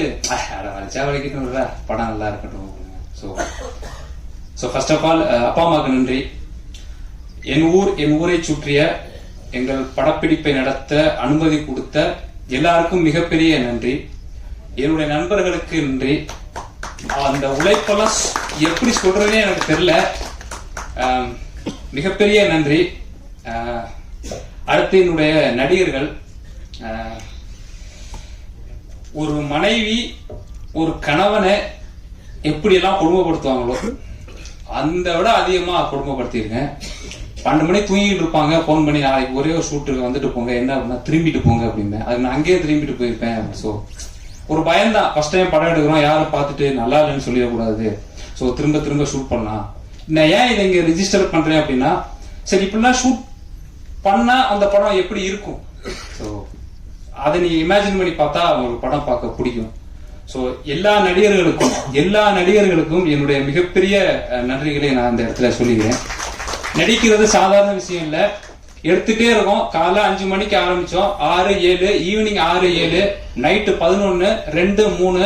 வலிச்சா வலிக்கட்டும், படம் நல்லா இருக்கட்டும். ஸோ ஃபர்ஸ்ட் ஆஃப் ஆல் அப்பா அம்மாவுக்கு நன்றி. என் ஊரை சுற்றிய எங்கள் படப்பிடிப்பை நடத்த அனுமதி கொடுத்த எல்லாருக்கும் மிகப்பெரிய நன்றி. என்னுடைய நண்பர்களுக்கு நன்றி. அந்த உழைப்பெல்லாம் எப்படி சொல்றதுனே எனக்கு தெரியல. மிகப்பெரிய நன்றி. அடுத்து என்னுடைய நடிகர்கள். ஒரு மனைவி ஒரு கணவனை எப்படியெல்லாம் கொடுமைப்படுத்துவாங்களோ அந்த விட அதிகமா கொடுமைப்படுத்திருக்கேன். 12 மணி தூங்கிட்டு இருப்பாங்க, போன் பண்ணி நாளைக்கு ஒரே ஒரு ஷூட்டுக்கு வந்துட்டு போங்க, என்ன அப்படின்னா திரும்பிட்டு போங்க அப்படின்னு. அது நான் அங்கேயே திரும்பிட்டு போயிருப்பேன். ஸோ ஒரு பயம்தான். ஃபர்ஸ்ட் டைம் படம் எடுக்கிறோம், யாரும் பார்த்துட்டு நல்லா இல்லைன்னு சொல்லிடக்கூடாது. ஸோ திரும்ப திரும்ப ஷூட் பண்ணலாம். நான் ஏன் இதை இங்க ரிஜிஸ்டர் பண்றேன் அப்படின்னா, சரி இப்படிலாம் ஷூட் பண்ணா அந்த படம் எப்படி இருக்கும், ஸோ அதை நீங்க இமேஜின் பண்ணி பார்த்தா உங்களுக்கு படம் பார்க்க பிடிக்கும். ஸோ எல்லா நடிகர்களுக்கும் என்னுடைய மிகப்பெரிய நன்றிகளை நான் இந்த இடத்துல சொல்லிக்கிறேன். நடிக்கிறது சாதாரண விஷயம் இல்ல. எடுத்துட்டே இருக்கோம். காலைல 5 மணிக்கு ஆரம்பிச்சோம், 6, 7, ஈவினிங் 6, 7, நைட்டு 11, 2, 3.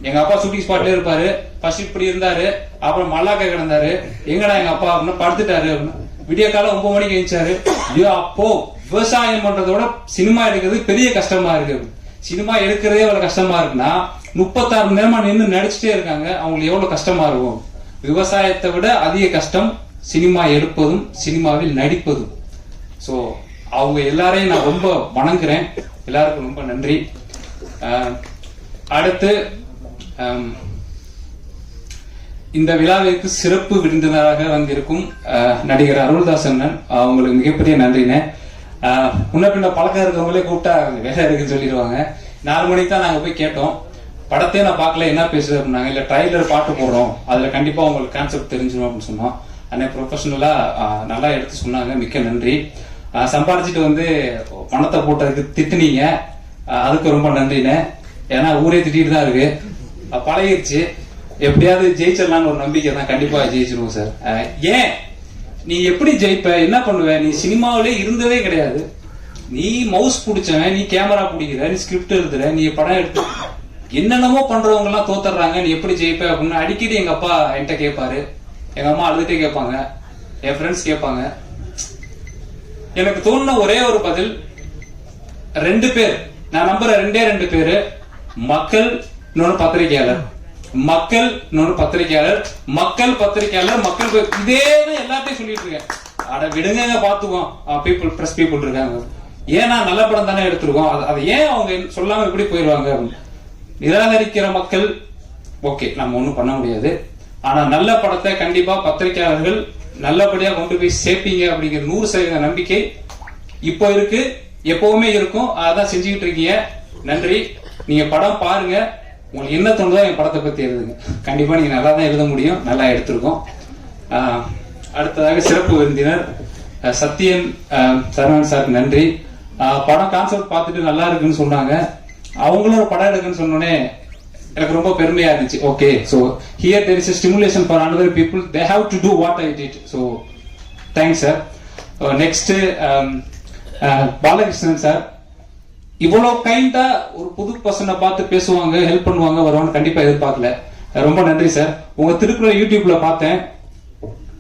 எங்க அப்பா ஷூட்டிங் ஸ்பாட்ல இருப்பாரு. ஃபர்ஸ்ட் இப்படி இருந்தாரு, அப்புறம் மல்லாக்க கிடந்தாரு. எங்கடா எங்க அப்பா அப்படின்னா படுத்துட்டாரு அப்படின்னு. விடிய காலம் 9 மணிக்கு எழுந்தாரு. அப்போ விவசாயம் பண்றதோட சினிமா எடுக்கிறது பெரிய கஷ்டமா இருக்கு. சினிமா எடுக்கிறதே எவ்வளவு கஷ்டமா இருக்குன்னா 36 மணி நேரமா நின்று நடிச்சுட்டே இருக்காங்க. அவங்களுக்கு எவ்வளவு கஷ்டமா இருக்கும். விவசாயத்தை விட அதிக கஷ்டம் சினிமா எடுப்பதும் சினிமாவில் நடிப்பதும். ஸோ அவங்க எல்லாரையும் நான் ரொம்ப வணங்குறேன். எல்லாருக்கும் ரொம்ப நன்றி. அடுத்து இந்த விழாவிற்கு சிறப்பு விருந்தினராக வந்திருக்கும் நடிகர் அருள்தாஸ் அண்ணன், அவங்களுக்கு மிகப்பெரிய நன்றினே. முன்ன பின்ன பழக்கம் இருக்கவங்களே கூப்பிட்டா வேலை இருக்குன்னு சொல்லிடுவாங்க. 4 மணிக்கு தான் நாங்க போய் கேட்டோம். படத்தையே நான் பார்க்கல, என்ன பேசுது அப்படின்னாங்க. இல்ல ட்ரைலர் பாட்டு போடுறோம், அதுல கண்டிப்பா உங்களுக்கு கான்செப்ட் தெரிஞ்சிடும் அப்படின்னு சொன்னோம். அண்ணன் ப்ரொஃபஷனலா நல்லா எடுத்து சொன்னாங்க, மிக்க நன்றி. சம்பாதிச்சுட்டு வந்து பணத்தை போட்டதுக்கு திட்டுனீங்க, அதுக்கு ரொம்ப நன்றினே. ஏன்னா ஊரே திட்டிட்டு தான் இருக்கு, பழகிருச்சு. எப்படியாவது ஜெயிச்சிடலான்னு ஒரு நம்பிக்கை தான். கண்டிப்பா ஜெயிச்சிருவோம் சார். ஏன் நீ எப்படி ஜெயிப்ப, என்ன பண்ணுவ? நீ சினிமாவிலே இருந்ததே கிடையாது. நீ மவுஸ் பிடிச்சவன், நீ கேமரா பிடிக்கிற, நீ ஸ்கிரிப்ட் எழுதுற, நீ படம் எடுத்து என்னென்னமோ பண்றவங்க எல்லாம் தோத்துறாங்க, நீ எப்படி ஜெயிப்ப அப்படின்னு அடிக்கடி எங்க அப்பா என்கிட்ட கேட்பாரு. எங்க அம்மா அழுதுட்டே கேட்பாங்க, என் ஃப்ரெண்ட்ஸ் கேட்பாங்க. எனக்கு தோணுன ஒரே ஒரு பதில், 2 பேர் நான் நம்புற 2 பேரு, மக்கள் இன்னொன்னு பத்திரிகையாளர், மக்கள் இன்னொன்னு பத்திரிகையாளர், மக்கள் பத்திரிகையாளர், மக்கள் இதேதான் எல்லாத்தையும் சொல்லிட்டு இருக்கேன். அட விடுங்க பாத்துக்கோம், பீப்புள் பிரஸ் பீப்புள் இருக்காங்க. ஏன்னா நல்ல படம் தானே எடுத்துருக்கோம், அதை ஏன் அவங்க சொல்லாம எப்படி போயிடுவாங்க? நிராகரிக்கிற மக்கள் ஓகே, நம்ம ஒண்ணும் பண்ண முடியாது. ஆனா நல்ல படத்தை கண்டிப்பா பத்திரிகையாளர்கள் நல்லபடியா கொண்டு போய் சேர்ப்பீங்க அப்படிங்கிற 100% நம்பிக்கை இப்போ இருக்கு, எப்பவுமே இருக்கும். அதான் செஞ்சுக்கிட்டு இருக்கீங்க. நன்றி. நீங்க படம் பாருங்க, உங்களுக்கு என்ன தோணுதோ என் படத்தை பத்தி எழுதுங்க. கண்டிப்பா நீங்க நல்லா தான் எழுத முடியும், நல்லா எடுத்திருக்கோம். அடுத்ததாக சிறப்பு விருந்தினர் சத்யன் சரவணன் சாருக்கு நன்றி. படம் கான்செப்ட் பார்த்துட்டு நல்லா இருக்குன்னு சொன்னாங்க. அவங்களும் ஒரு படம் எடுக்குன்னு சொன்னோடனே எனக்கு ரொம்ப பெருமையா இருந்துச்சு. Okay, so here there is a stimulation for another people, they have to do what I did. So thanks sir. Next Balakrishnan sir, இவ்வளவு கைண்டா ஒரு புது பர்சனை பார்த்து பேசுவாங்க, ஹெல்ப் பண்ணுவாங்க, வருவாங்க கண்டிப்பா எதிர்பார்க்கல. ரொம்ப நன்றி சார். உங்க திருக்குறள் யூடியூப்ல பார்த்தேன்,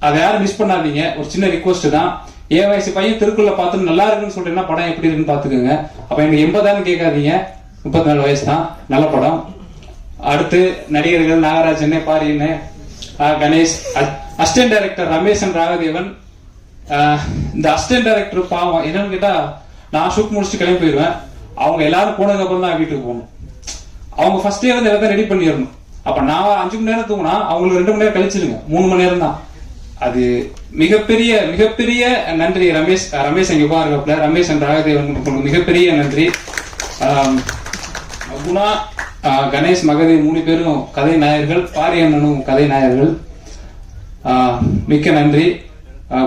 அதை யாரும் மிஸ் பண்ணாதீங்க. ஒரு சின்ன ரிக்வஸ்ட் தான், என் வயசு பையன் திருக்குறளை பார்த்து நல்லா இருக்குன்னு சொல்றேன்னா படம் எப்படி இருக்குன்னு பாத்துக்கோங்க. அப்ப எனக்கு 80 கேட்காதீங்க, 34 வயசு தான். நல்ல படம். அடுத்து நடிகர்கள் நாகராஜன், பாரியன், கணேஷ், அசிஸ்டன்ட் டைரக்டர் ரமேஷ் ராகதேவன். இந்த அசிஸ்டன்ட் டைரக்டர் பாவம் என்னன்னு கேட்டா, நான் ஷூட் முடிச்சுட்டு கிளம்பி போயிடுவேன். அவங்க எல்லாரும் போனதுக்கு அப்புறம் தான் வீட்டுக்கு போகணும். அவங்க ஃபர்ஸ்ட் டே வந்து எல்லாத்தையும் ரெடி பண்ணிடணும். அப்ப நான் 5 மணி நேரம் தூங்கினா அவங்களுக்கு 2 மணி நேரம் கழிச்சிருங்க, 3 மணி நேரம் தான். அது மிகப்பெரிய மிகப்பெரிய நன்றி. ரமேஷ் அங்கே இருக்காப்ல, ரமேஷ் ராகதேவன் மிகப்பெரிய நன்றி. குணா, கணேஷ், மகதேவ் 3 பேரும் கதை நாயகர்கள், பாரியண்ணனும் கதை நாயகர்கள். மிக்க நன்றி.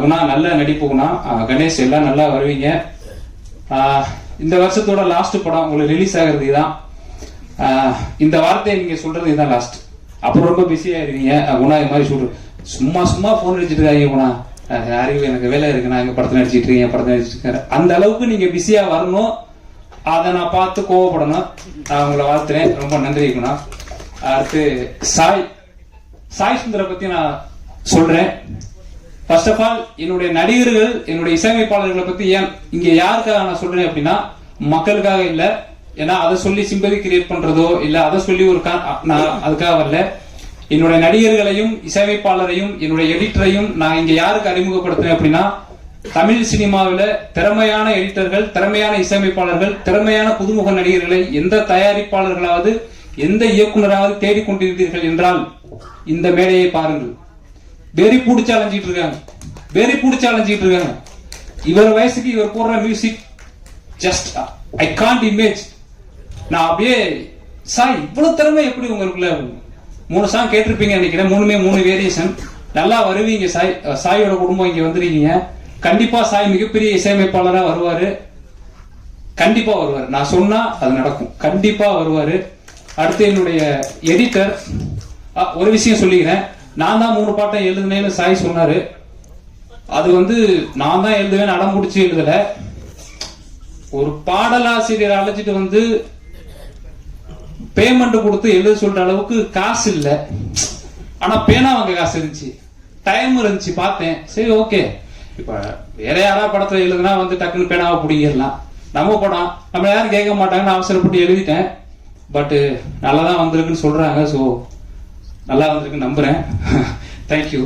குணா நல்ல நடிப்பு. குணா, கணேஷ் எல்லாம் நல்லா வருவீங்க. இந்த வருஷத்தோட லாஸ்ட் படம் உங்களுக்கு ரிலீஸ் ஆகிறது தான். இந்த வார்த்தையை நீங்க சொல்றது இதுதான் லாஸ்ட். அப்புறம் ரொம்ப பிஸியா இருக்கீங்க. குணா இது மாதிரி சொல்ற சும்மா சும்மா போன் அடிச்சுட்டு இருக்காங்க. குணா அறிவு எனக்கு வேலை இருக்கு, நான் எங்க படத்தை நடிச்சிட்டு இருக்கேன், படத்தை நடிச்சிட்டு இருக்கேன். அந்த அளவுக்கு நீங்க பிஸியா வரணும். அதை நான் பார்த்து கோவப்படணும். நான் உங்களை வாழ்த்துறேன். ரொம்ப நன்றி குணா. அடுத்து சாய் சுந்தரை பத்தி நான் சொல்றேன். ஃபர்ஸ்ட் ஆஃப் ஆல் என்னுடைய நடிகர்கள், என்னுடைய இசையமைப்பாளர்களை பத்தி ஏன் இங்க யாருக்காக நான் சொல்றேன் அப்படின்னா, மக்களுக்காக இல்ல. ஏன்னா அதை சொல்லி சிம்பதி கிரியேட் பண்றதோ இல்ல அதை சொல்லி ஒரு நான் அதுக்காக வரல. என்னுடைய நடிகர்களையும் இசையமைப்பாளரையும் என்னுடைய எடிட்டரையும் நான் இங்க யாருக்கு அறிமுகப்படுத்துறேன் அப்படின்னா, தமிழ் சினிமாவில் திறமையான எடிட்டர்கள், திறமையான இசையமைப்பாளர்கள், திறமையான புதுமுக நடிகர்களை எந்த தயாரிப்பாளர்களாவது எந்த இயக்குனராவது தேடிக்கொண்டிருந்தீர்கள் என்றால் இந்த மேடையை பாருங்கள். வெறி பூடிச்சு அலைஞ்சிட்டு இருக்காங்க. இவர் வயசுக்கு இவர் போடுற music just I can't image. நான் அப்படியே சாய் இவ்வளவு திறமை எப்படி உங்களுக்குள்ள? 3 சாங் கேட்டிருப்பீங்க நினைக்கிறேன். 3 வேரியேஷன். நல்லா வருவீங்க. சாயோட குடும்பம் இங்க வந்திருக்கீங்க. கண்டிப்பா சாய் மிகப்பெரிய இசையமைப்பாளரா வருவாரு. கண்டிப்பா வருவாரு. நான் சொன்னா அது நடக்கும். கண்டிப்பா வருவாரு. அடுத்து என்னுடைய எடிட்டர், ஒரு விஷயம் சொல்லிக்கிறேன். நான் தான் 3 பாட்டை எழுதுனேன்னு சாய் சொன்னாரு. அது வந்து நான் தான் எழுதுவேன் அடம் பிடிச்சி எழுதல. ஒரு பாடலாசிரியர் அழைச்சிட்டு வந்து பேமெண்ட் கொடுத்து எழுத சொல்ற அளவுக்கு காசு இல்ல. ஆனா பேனா வாங்க காசு இருந்துச்சு, டைம் இருந்துச்சு. பார்த்தேன், சரி ஓகே. இப்ப வேற யாரா படத்துல எழுதுனா வந்து டக்குன்னு பேனாவை பிடிங்கிடலாம். நம்ம படம் நம்ம யாரும் கேட்க மாட்டாங்கன்னு அவசரப்பட்டு எழுதிட்டேன். பட் நல்லாதான் வந்திருக்குன்னு சொல்றாங்க. ஸோ நல்லா வந்திருக்குன்னு நம்புறேன். தேங்க்யூ.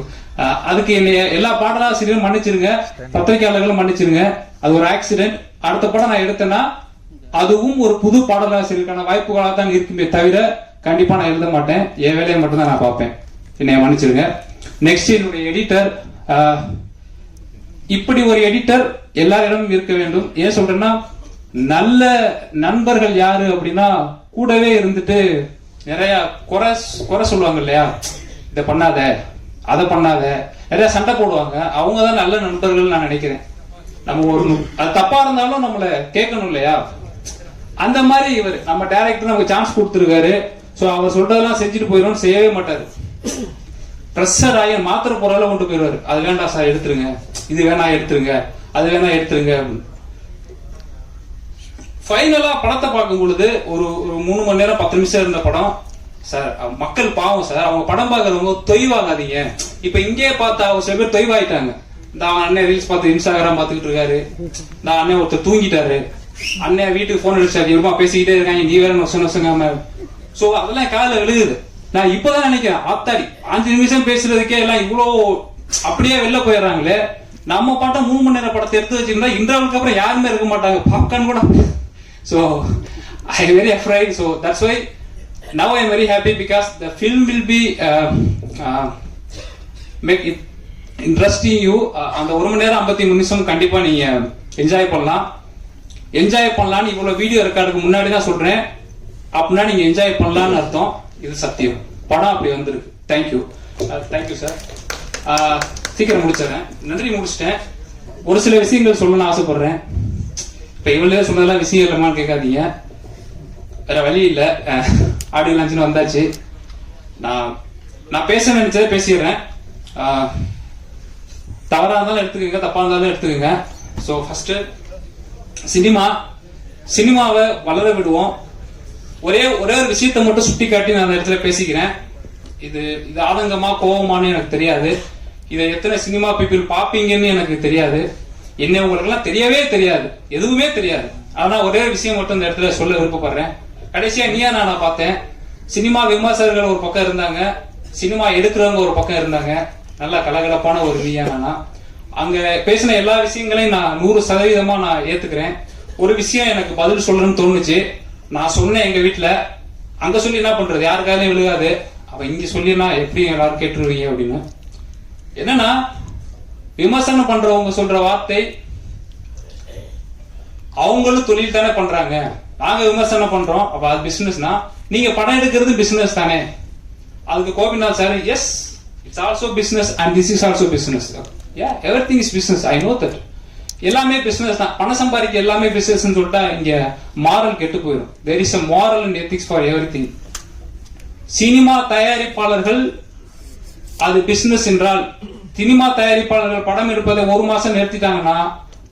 அதுக்கு என்னைய எல்லா பாடலாசிரியரும் மன்னிச்சிருங்க, பத்திரிகையாளர்களும் மன்னிச்சிருங்க. அது ஒரு ஆக்சிடென்ட். அடுத்த படம் நான் எடுத்தேன்னா அதுவும் ஒரு புது பாடலாசிரியருக்கான வாய்ப்புகளாக தான் இருக்குமே தவிர கண்டிப்பா நான் எழுத மாட்டேன். என் வேலையை மட்டும் தான் நான் பார்ப்பேன். என்னைய மன்னிச்சிருங்க. நெக்ஸ்ட் என்னுடைய எடிட்டர். இப்படி ஒரு எடிட்டர் எல்லாரிடமும் இருக்க வேண்டும். ஏன் சொல்றேன்னா, நல்ல நண்பர்கள் யாரு அப்படின்னா கூடவே இருந்துட்டு நிறைய குறை சொல்லுவாங்க இல்லையா, இதை பண்ணாத அதை பண்ணாத, நிறைய சண்டை போடுவாங்க. அவங்க தான் நல்ல நண்பர்கள் நான் நினைக்கிறேன். நம்ம ஒரு அது தப்பா இருந்தாலும் நம்மளை கேட்கணும் இல்லையா, அந்த மாதிரி இவர் நம்ம டைரக்டர் நமக்கு சான்ஸ் கொடுத்துருக்காரு. ஸோ அவர் சொல்றதெல்லாம் செஞ்சுட்டு போயிடும், செய்யவே மாட்டாரு. ப்ரெஷர் ஆகி மாத்திர பொருளை கொண்டு போயிடுவாரு. அது வேண்டாம் சார் எடுத்துருங்க, இது வேணா எடுத்துருங்க, அது வேணா எடுத்துருங்க. ஃபைனலா படத்தை பார்க்கும் பொழுது ஒரு 3 மணி நேரம் 10 நிமிஷம் இருந்த படம் சார். மக்கள் பாவம் சார், அவங்க படம் பார்க்கறவங்க தொய்வாகாதீங்க. இப்ப இங்கே பார்த்தா சில பேர் தொய்வாயிட்டாங்க. இந்த அண்ணன் ரீல்ஸ் பார்த்து இன்ஸ்டாகிராம் பார்த்துக்கிட்டு இருக்காரு, இந்த அண்ணன் ஒருத்தர் தூங்கிட்டாரு, அண்ணன் வீட்டுக்கு போன் அடிச்சாரு, இவருமா பேசிக்கிட்டே இருக்காங்க, நீ வேற நொசங்காம. சோ அதெல்லாம் காலைல விழுகுது. நான் இப்பதான் நினைக்கிறேன், ஆத்தாடி 5 நிமிஷம் பேசுறதுக்கே எல்லாம் இவ்வளவு அப்படியே வெளில போயிடுறாங்களே. நம்ம பாட்டை 3 மணி நேரம் படத்தை எடுத்து வச்சிருந்தா இன்டர்வலுக்கு அப்புறம் யாருமே இருக்க மாட்டாங்க, பாப்கார்ன் கூட. So I am very afraid. So that's why now I am very happy because the film will be make it interesting you. அந்த 1 மணி நேரம் 53 நிமிஷம் கண்டிப்பா நீங்க என்ஜாய் பண்ணலாம். என்ஜாய் பண்ணலான்னு இவ்வளவு வீடியோ ரெக்கார்டுக்கு முன்னாடி தான் சொல்றேன். அப்படின்னா நீங்க என்ஜாய் பண்ணலான்னு அர்த்தம். இது சத்தியம். படம் அப்படி வந்திருக்கு. தேங்க்யூ. Thank you sir. சீக்கிரம் முடிச்சிடறேன். நன்றி, முடிச்சிட்டேன். ஒரு சில விஷயங்கள் சொல்லணும்னு ஆசைப்படுறேன். இப்ப இவ்வளவு சொன்னதெல்லாம் விஷயம் இல்லமான்னு கேட்காதீங்க, வேற வழி இல்ல. ஆடியோ லான்ச்னு வந்தாச்சு. நான் பேச நினைச்சதை பேசிடுறேன். தவறா இருந்தாலும் எடுத்துக்கோங்க, தப்பா இருந்தாலும் எடுத்துக்கோங்க. ஸோ ஃபர்ஸ்ட் சினிமாவை வளர விடுவோம். ஒரே ஒரு விஷயத்தை மட்டும் சுட்டி காட்டி நான் அந்த இடத்துல பேசிக்கிறேன். இது ஆதங்கமா கோபமானு எனக்கு தெரியாது. இதை எத்தனை சினிமா பீப்புள் பாப்பீங்கன்னு எனக்கு தெரியாது. என்ன உங்களுக்கு எல்லாம் தெரியவே தெரியாது, எதுவுமே தெரியாது. ஆனா ஒரே விஷயம் மட்டும் இந்த இடத்துல சொல்ல விருப்பப்படுறேன். கடைசியா நீயா நானா பார்த்தேன். சினிமா விமர்சகர்கள் ஒரு பக்கம் இருந்தாங்க, சினிமா எடுக்கிறவங்க ஒரு பக்கம் இருந்தாங்க. நல்லா கலகலப்பான ஒரு நீயா நானா. அங்க பேசின எல்லா விஷயங்களையும் நான் 100% நான் ஏத்துக்கிறேன். ஒரு விஷயம் எனக்கு பதில் சொல்லணும்னு தோணுச்சு. நான் சொன்னேன் எங்க வீட்டுல, அங்க சொல்லி என்ன பண்றது, யாருக்காலையும் விழுகாது, அவ இங்க சொல்லினா எப்படி எல்லாரும் கேட்டுருவீங்க அப்படின்னு. என்னன்னா விமர்சனம் பண்றவங்க சொல்ற வார்த்தை, அவங்களும் தொழில் தானே பண்றாங்க, நாங்க விமர்சனம் பண்றோம், அப்ப அது பிசினஸ்னா நீங்க படம் எடுக்கிறது பிசினஸ் தானே. அதுக்கு Gopinath sir, S it's also business and this is also business. Yeah, everything is business, I know that. எல்லாமே பிசினஸ் தான், பணம் சம்பாதிக்க எல்லாமே பிசினஸ் சொல்லிட்டா இங்க மாரல் கெட்டு போயிடும். There is a moral and ethics for everything. Cinema தயாரிப்பாளர்கள் அது பிசினஸ் என்றால், சினிமா தயாரிப்பாளர்கள் படம் எடுப்பதை 1 மாசம் நிறுத்திட்டாங்கன்னா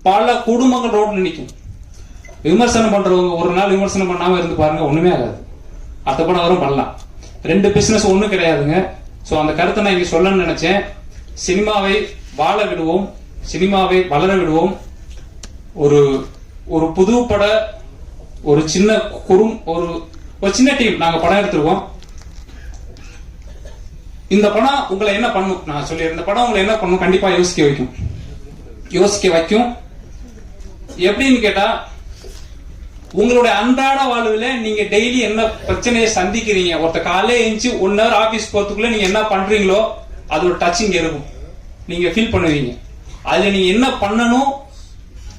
பல குடும்பங்கள் ரோட்ல நிற்கும். விமர்சனம் பண்றவங்க ஒரு நாள் விமர்சனம் பண்ணாம இருந்து பாருங்க, ஒண்ணுமே ஆகாது. அடுத்த படம் வரும் பண்ணலாம். 2 பிசினஸ் ஒண்ணு கிடையாதுங்க. சோ அந்த கருத்தை நான் இங்க சொல்லணும்னு நினைச்சேன். சினிமாவை வாழ விடுவோம், சினிமாவை வளர விடுவோம். ஒரு புது பட, ஒரு சின்ன ஒரு சின்ன டீம் நாங்க படம் எடுத்திருக்கோம். இந்த படம் உங்களை என்ன பண்ணும், நான் சொல்லிடுறேன், இந்த படம் உங்களை என்ன பண்ணும், கண்டிப்பா யோசிக்க வைக்கும். எப்படின்னு கேட்டா, உங்களுடைய அன்றாட வாழ்வுல நீங்க டெய்லி என்ன பிரச்சனையை சந்திக்கிறீங்க, ஒருத்த காலையில எழுந்துச்சு 1 hour ஆபீஸ் போறதுக்குள்ள நீங்க என்ன பண்றீங்களோ அது ஒரு டச்சிங் இருக்கும், நீங்க ஃபீல் பண்ணுவீங்க. அதுல நீங்க என்ன பண்ணணும்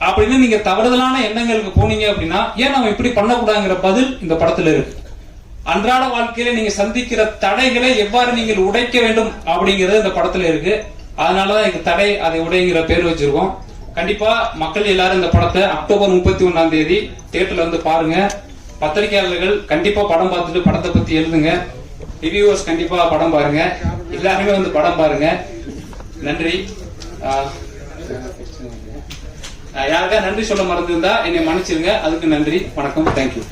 அப்படின்னு நீங்க தவறுதலான எண்ணங்களுக்கு போனீங்க அப்படின்னா, ஏன் நம்ம இப்படி பண்ணக்கூடாதுங்கிற பதில் இந்த படத்துல இருக்கு. அன்றாட வாழ்க்கையில நீங்க சந்திக்கிற தடைகளை எவ்வாறு நீங்கள் உடைக்க வேண்டும் அப்படிங்கிறது இந்த படத்துல இருக்கு. அதனாலதான் இதுக்கு தடை அதை உடைங்கிற பேர் வச்சிருக்கோம். கண்டிப்பா மக்கள் எல்லாரும் இந்த படத்தை அக்டோபர் 31 தியேட்டர்ல வந்து பாருங்க. பத்திரிகையாளர்கள் கண்டிப்பா படம் பார்த்துட்டு படத்தை பத்தி எழுதுங்க. ரிவ்யூவர்ஸ் கண்டிப்பா படம் பாருங்க. எல்லாருமே வந்து படம் பாருங்க. நன்றி. யாருக்கா நன்றி சொல்ல மறந்துருந்தா என்னை மன்னிச்சிருங்க. அதுக்கு நன்றி. வணக்கம். தேங்க்யூ.